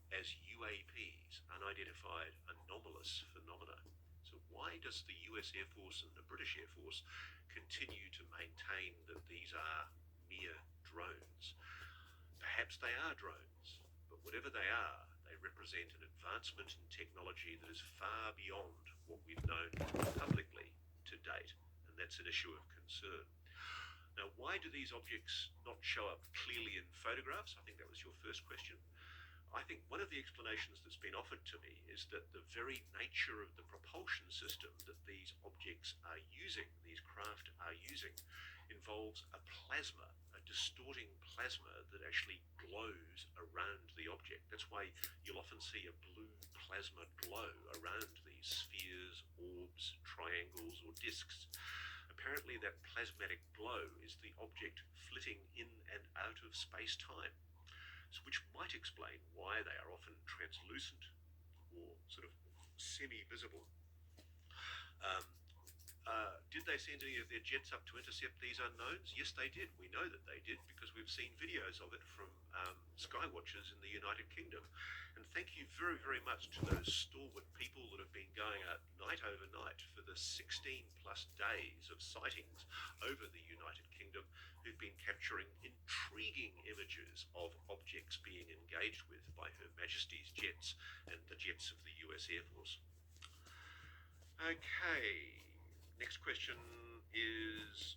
as UAPs, unidentified anomalous phenomena. So why does the US Air Force and the British Air Force continue to maintain that these are mere drones? Perhaps they are drones, but whatever they are, they represent an advancement in technology that is far beyond what we've known publicly to date, and that's an issue of concern. Now, why do these objects not show up clearly in photographs? I think that was your first question. I think one of the explanations that's been offered to me is that the very nature of the propulsion system that these objects are using, these craft are using, involves a plasma, a distorting plasma that actually glows around the object. That's why you'll often see a blue plasma glow around these spheres, orbs, triangles, or discs. Apparently that plasmatic glow is the object flitting in and out of space-time, which might explain why they are often translucent or sort of semi-visible. Did they send any of their jets up to intercept these unknowns? Yes, they did. We know that they did because we've seen videos of it from Skywatchers in the United Kingdom. And thank you very, very much to those stalwart people that have been going out night over night for the 16 plus days of sightings over the United Kingdom, who've been capturing intriguing images of objects being engaged with by Her Majesty's jets and the jets of the US Air Force. Okay. Next question is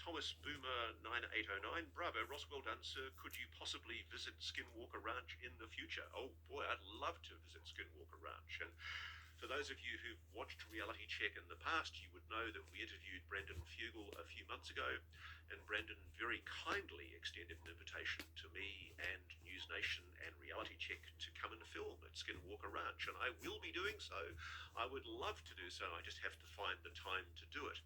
Thomas Boomer 9809. Bravo, Ross, well done, sir. Could you possibly visit Skinwalker Ranch in the future? Oh boy, I'd love to visit Skinwalker Ranch. And for those of you who've watched Reality Check in the past, you would know that we interviewed Brendan Fugel a few months ago, and Brendan very kindly extended an invitation to me and News Nation and Reality Check to come and film at Skinwalker Ranch, and I will be doing so. I would love to do so. I just have to find the time to do it.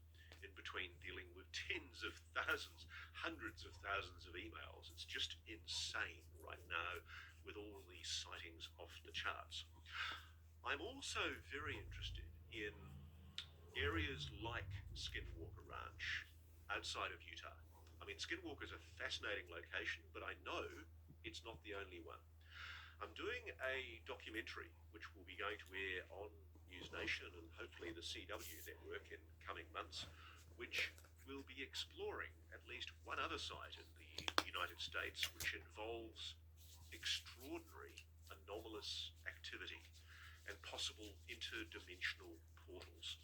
in between dealing with tens of thousands, hundreds of thousands of emails. It's just insane right now with all these sightings off the charts. I'm also very interested in areas like Skinwalker Ranch outside of Utah. I mean, Skinwalker is a fascinating location, but I know it's not the only one. I'm doing a documentary which will be going to air on News Nation and hopefully the CW network in coming months, which will be exploring at least one other site in the United States which involves extraordinary anomalous activity and possible interdimensional portals.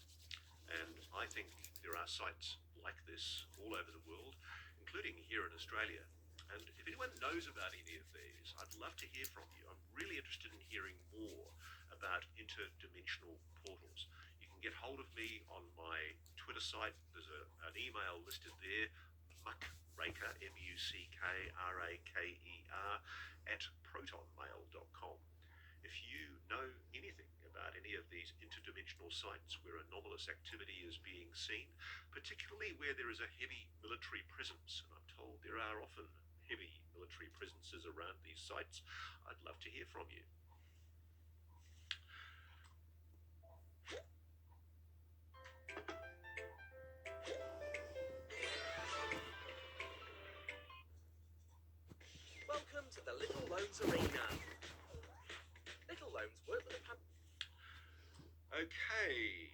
And I think there are sites like this all over the world, including here in Australia. And if anyone knows about any of these, I'd love to hear from you. I'm really interested in hearing more about interdimensional portals. You can get hold of me on my Twitter site. There's an email listed there, muckraker, MUCKRAKER, @protonmail.com. If you know anything about any of these interdimensional sites where anomalous activity is being seen, particularly where there is a heavy military presence, and I'm told there are often heavy military presences around these sites, I'd love to hear from you. Welcome to the Little Loans Arena. Little Loans work with a pub. Okay,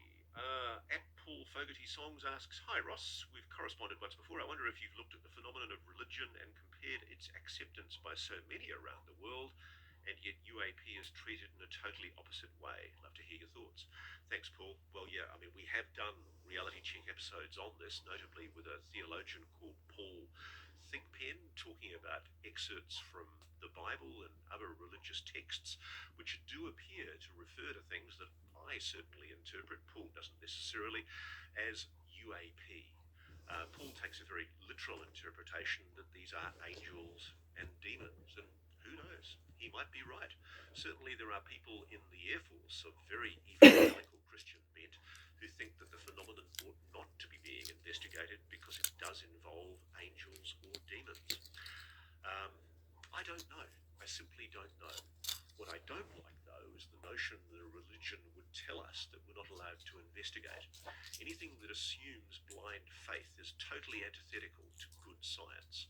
Paul Fogarty Songs asks, "Hi Ross, we've corresponded once before. I wonder if you've looked at the phenomenon of religion and compared its acceptance by so many around the world, and yet UAP is treated in a totally opposite way. Love to hear your thoughts." Thanks, Paul. Well, yeah, I mean, we have done reality check episodes on this, notably with a theologian called Paul Thigpen, talking about excerpts from the Bible and other religious texts, which do appear to refer to things that I certainly interpret, Paul doesn't necessarily, as UAP. Paul takes a very literal interpretation that these are angels and demons, and who knows, he might be right. Certainly there are people in the Air Force of very evangelical Christian bent who think that the phenomenon ought not to be being investigated because it does involve angels or demons. I don't know. I simply don't know. What I don't like, though, is the notion that a religion would tell us that we're not allowed to investigate. Anything that assumes blind faith is totally antithetical to good science.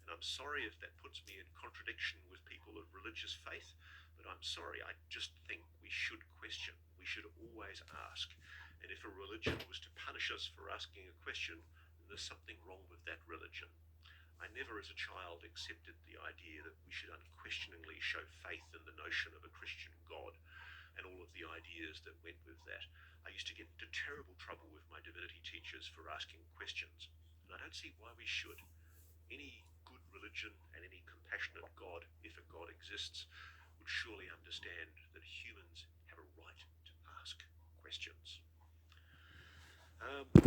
And I'm sorry if that puts me in contradiction with people of religious faith, but I'm sorry, I just think we should question. We should always ask. And if a religion was to punish us for asking a question, then there's something wrong with that religion. I never as a child accepted the idea that we should unquestioningly show faith in the notion of a Christian God and all of the ideas that went with that. I used to get into terrible trouble with my divinity teachers for asking questions, and I don't see why we should. Any good religion and any compassionate God, if a God exists, would surely understand that humans have a right to ask questions.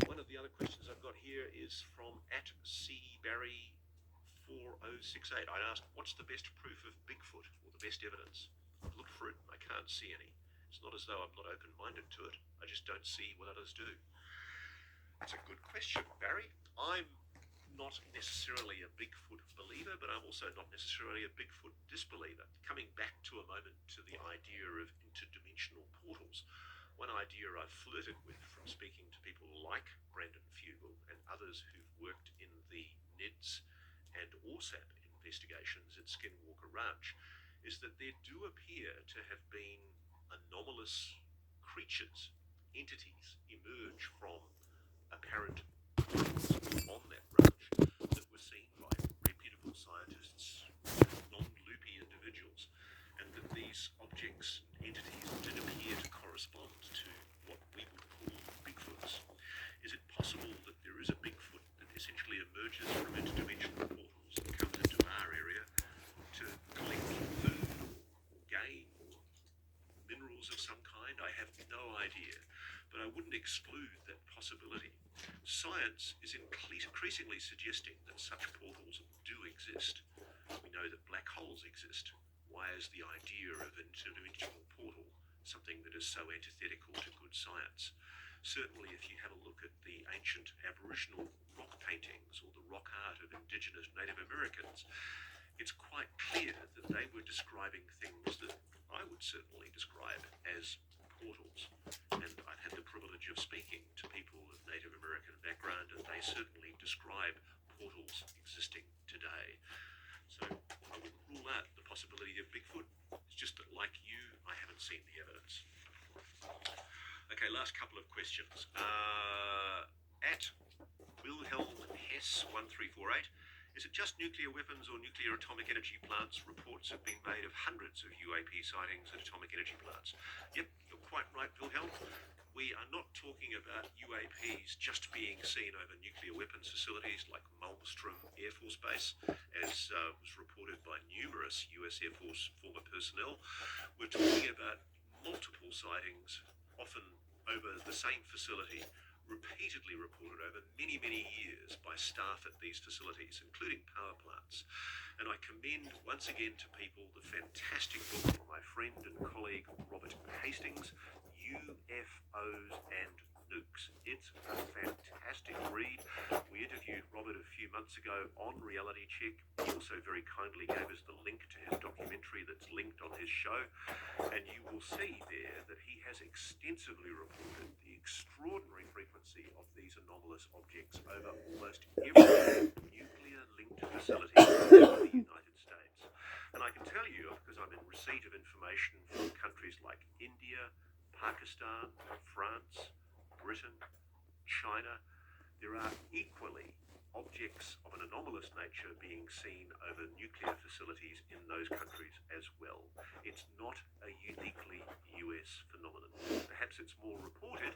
One of the other questions I've got here is from @cbarry4068. I asked, what's the best proof of Bigfoot, or the best evidence? I've looked for it and I can't see any. It's not as though I'm not open-minded to it. I just don't see what others do. That's a good question, Barry. I'm not necessarily a Bigfoot believer, but I'm also not necessarily a Bigfoot disbeliever. Coming back to a moment to the idea of interdimensional portals, one idea I've flirted with from speaking to people like Brandon Fugel and others who've worked in the NIDS and ORSAP investigations at Skinwalker Ranch is that there do appear to have been anomalous creatures, entities, emerge from apparent portals on that ranch that were seen by reputable scientists, non-loopy individuals, and that these objects, entities, did appear to correspond to what we would call Bigfoots. Is it possible that there is a Bigfoot that essentially emerges from interdimensional portals and comes into our area to collect food or game or minerals of some kind? I have no idea, but I wouldn't exclude that possibility. Science is increasingly suggesting that such portals do exist. We know that black holes exist. Why is the idea of an interdimensional portal something that is so antithetical to good science? Certainly, if you have a look at the ancient Aboriginal rock paintings or the rock art of indigenous Native Americans, it's quite clear that they were describing things that I would certainly describe as portals. And I've had the privilege of speaking to people of Native American background, and they certainly describe portals existing today. So I wouldn't rule out the possibility of Bigfoot. It's just that, like you, I haven't seen the evidence. Okay, last couple of questions. At Wilhelm Hess 1348, is it just nuclear weapons or nuclear atomic energy plants? Reports have been made of hundreds of UAP sightings at atomic energy plants. Yep, you're quite right, Wilhelm. We are not talking about UAPs just being seen over nuclear weapons facilities like Malmstrom Air Force Base, as was reported by numerous US Air Force former personnel. We're talking about multiple sightings, often over the same facility, repeatedly reported over many, many years by staff at these facilities, including power plants. And I commend once again to people the fantastic book from my friend and colleague Robert Hastings, UFOs and Nukes. It's a fantastic read. We interviewed Robert a few months ago on Reality Check. He also very kindly gave us the link to his documentary that's linked on his show. And you will see there that he has extensively reported the extraordinary frequency of these anomalous objects over almost every nuclear-linked facility in the United States. And I can tell you, because I'm in receipt of information from countries like India, Pakistan, France, Britain, China, there are equally objects of an anomalous nature being seen over nuclear facilities in those countries as well. It's not a uniquely US phenomenon. Perhaps it's more reported,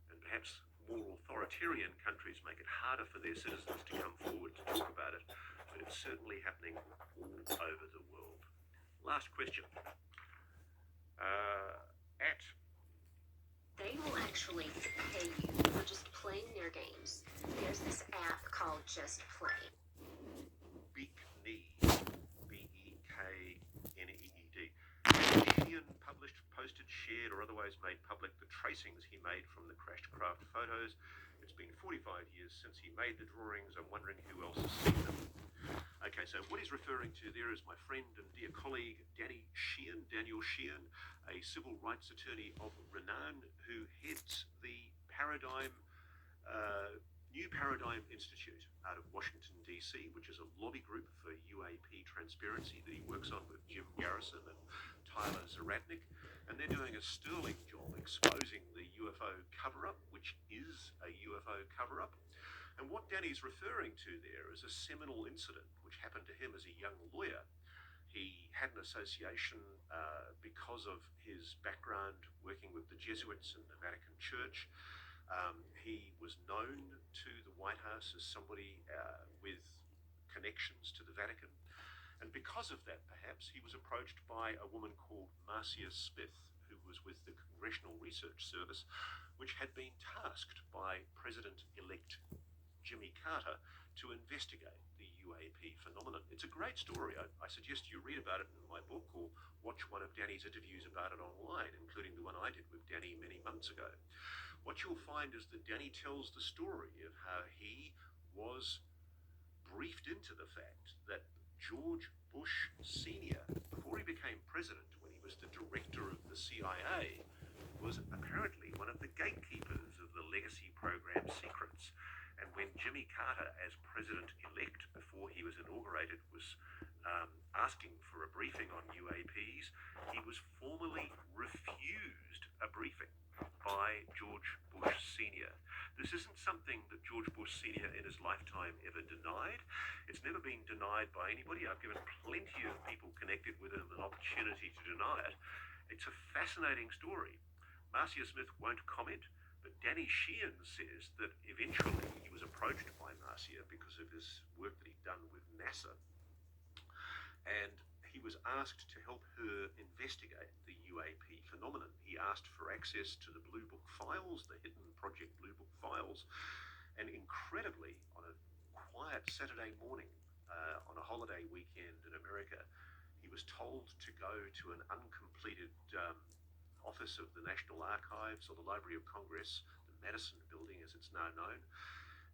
and perhaps more authoritarian countries make it harder for their citizens to come forward to talk about it, but it's certainly happening all over the world. Last question. They will actually pay you for just playing their games. There's this app called Just Play. Beakneed, Bekneed. Sheehan published, posted, shared, or otherwise made public the tracings he made from the crashed craft photos. It's been 45 years since he made the drawings. I'm wondering who else has seen them. Okay, so what he's referring to there is my friend and dear colleague Daniel Sheehan, a civil rights attorney of renown who heads the New Paradigm Institute out of Washington, D.C., which is a lobby group for UAP transparency that he works on with Jim Garrison and Tyler Zaratnik. And they're doing a sterling job exposing the UFO cover-up, which is a UFO cover-up. And what Danny's referring to there is a seminal incident which happened to him as a young lawyer. He had an association because of his background working with the Jesuits and the Vatican Church. He was known to the White House as somebody with connections to the Vatican. And because of that, perhaps, he was approached by a woman called Marcia Smith, who was with the Congressional Research Service, which had been tasked by President-elect Jimmy Carter to investigate the UAP phenomenon. It's a great story. I suggest you read about it in my book or watch one of Danny's interviews about it online, including the one I did with Danny many months ago. What you'll find is that Danny tells the story of how he was briefed into the fact that George Bush Sr., before he became president, when he was the director of the CIA, was apparently one of the gatekeepers of the legacy program secrets. And when Jimmy Carter, as president-elect, before he was inaugurated, was asking for a briefing on UAPs, he was formally refused a briefing by George Bush Sr. This isn't something that George Bush Sr. in his lifetime ever denied. It's never been denied by anybody. I've given plenty of people connected with him an opportunity to deny it. It's a fascinating story. Marcia Smith won't comment, but Danny Sheehan says that eventually he was approached by Marcia because of his work that he'd done with NASA, and he was asked to help her investigate the UAP phenomenon. He asked for access to the Blue Book files, the hidden Project Blue Book files, and incredibly, on a quiet Saturday morning, on a holiday weekend in America, he was told to go to an uncompleted office of the National Archives or the Library of Congress, the Madison building as it's now known.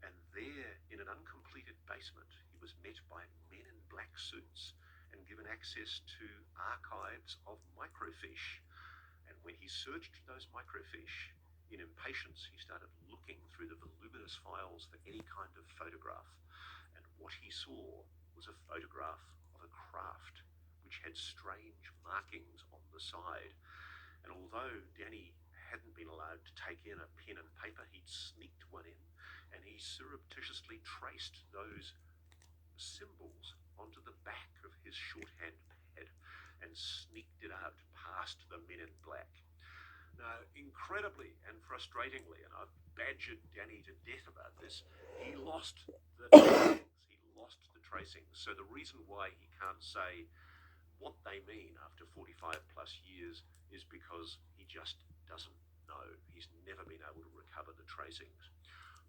And there, in an uncompleted basement, he was met by men in black suits and given access to archives of microfiche. And when he searched those microfiche, in impatience, he started looking through the voluminous files for any kind of photograph. And what he saw was a photograph of a craft which had strange markings on the side. And although Danny hadn't been allowed to take in a pen and paper, he'd sneaked one in, and he surreptitiously traced those symbols onto the back of his shorthand pad and sneaked it out past the men in black. Now, incredibly and frustratingly, and I've badgered Danny to death about this, he lost the tracings. He lost the tracings. So the reason why he can't say what they mean after 45 plus years is because he just doesn't know. He's never been able to recover the tracings.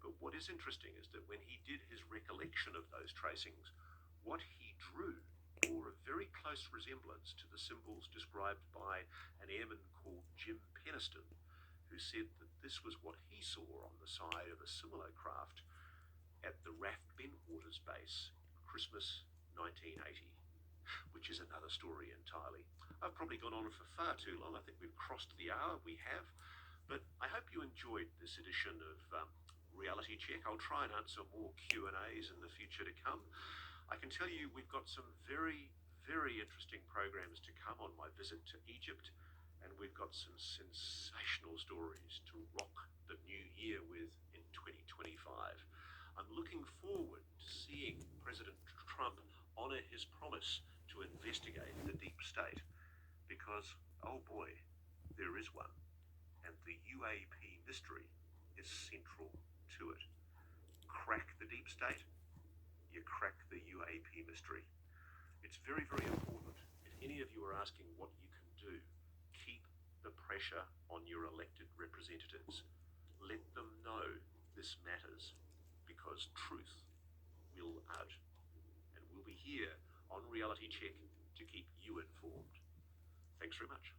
But what is interesting is that when he did his recollection of those tracings, what he drew bore a very close resemblance to the symbols described by an airman called Jim Peniston, who said that this was what he saw on the side of a similar craft at the RAF Bentwaters base, Christmas 1980, which is another story entirely. I've probably gone on for far too long. I think we've crossed the hour. We have. But I hope you enjoyed this edition of Reality Check. I'll try and answer more Q&As in the future to come. I can tell you we've got some very, very interesting programs to come on my visit to Egypt, and we've got some sensational stories to rock the new year with in 2025. I'm looking forward to seeing President Trump honor his promise to investigate the deep state, because, oh boy, there is one, and the UAP mystery is central to it. Crack the deep state, you crack the UAP mystery. It's very, very important. If any of you are asking what you can do, keep the pressure on your elected representatives. Let them know this matters, because truth will out. And we'll be here on Reality Check to keep you informed. Thanks very much.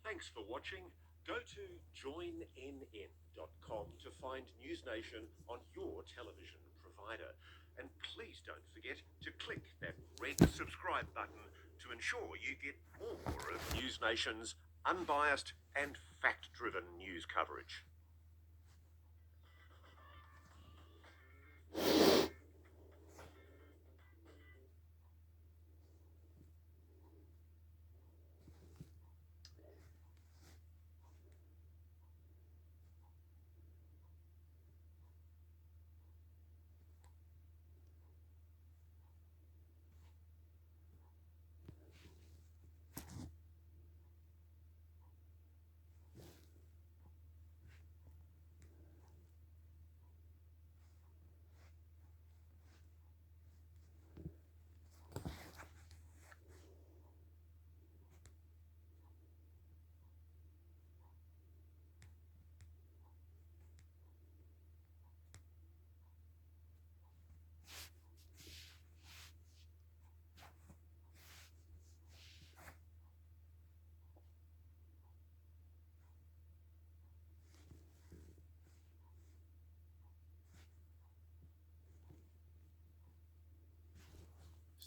Thanks for watching. Go to joinnn.com to find News Nation on your television provider. And please don't forget to click that red subscribe button to ensure you get more of News Nation's unbiased and fact-driven news coverage.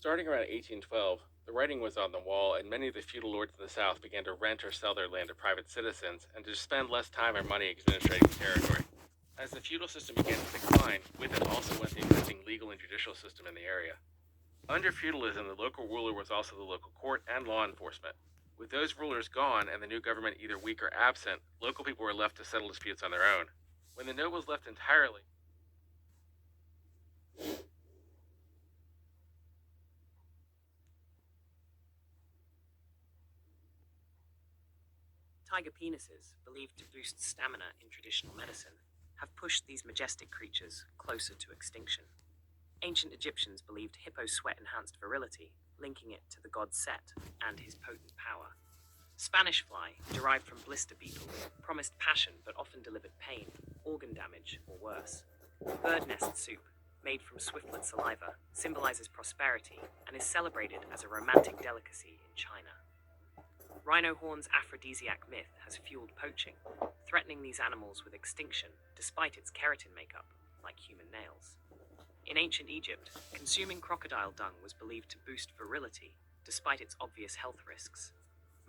Starting around 1812, the writing was on the wall, and many of the feudal lords in the South began to rent or sell their land to private citizens and to spend less time and money administrating the territory. As the feudal system began to decline, with it also went the existing legal and judicial system in the area. Under feudalism, the local ruler was also the local court and law enforcement. With those rulers gone and the new government either weak or absent, local people were left to settle disputes on their own. When the nobles left entirely, Tiger penises, believed to boost stamina in traditional medicine, have pushed these majestic creatures closer to extinction. Ancient Egyptians believed hippo sweat enhanced virility, linking it to the god Set and his potent power. Spanish fly, derived from blister beetle, promised passion but often delivered pain, organ damage, or worse. Bird nest soup, made from swiftlet saliva, symbolizes prosperity and is celebrated as a romantic delicacy in China. Rhino horn's aphrodisiac myth has fueled poaching, threatening these animals with extinction despite its keratin makeup, like human nails. In ancient Egypt, consuming crocodile dung was believed to boost virility, despite its obvious health risks.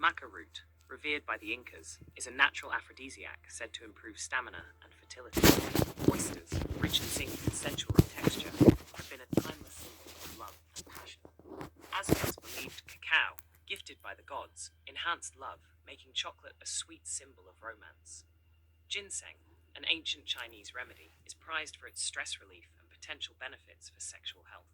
Maca root, revered by the Incas, is a natural aphrodisiac said to improve stamina and fertility. Oysters, rich in zinc and sensual in texture, have been a timeless symbol of love and passion. Aztecs believed cacao, gifted by the gods, enhanced love, making chocolate a sweet symbol of romance. Ginseng, an ancient Chinese remedy, is prized for its stress relief and potential benefits for sexual health.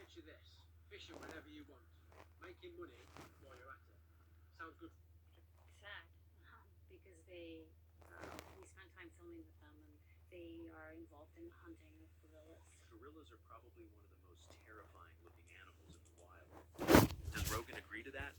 Picture this, fishing whenever you want, making money while you're at it. Sounds good. Sad, because we spent time filming with them and they are involved in hunting of gorillas. Gorillas are probably one of the most terrifying looking animals in the wild. Does Rogan agree to that?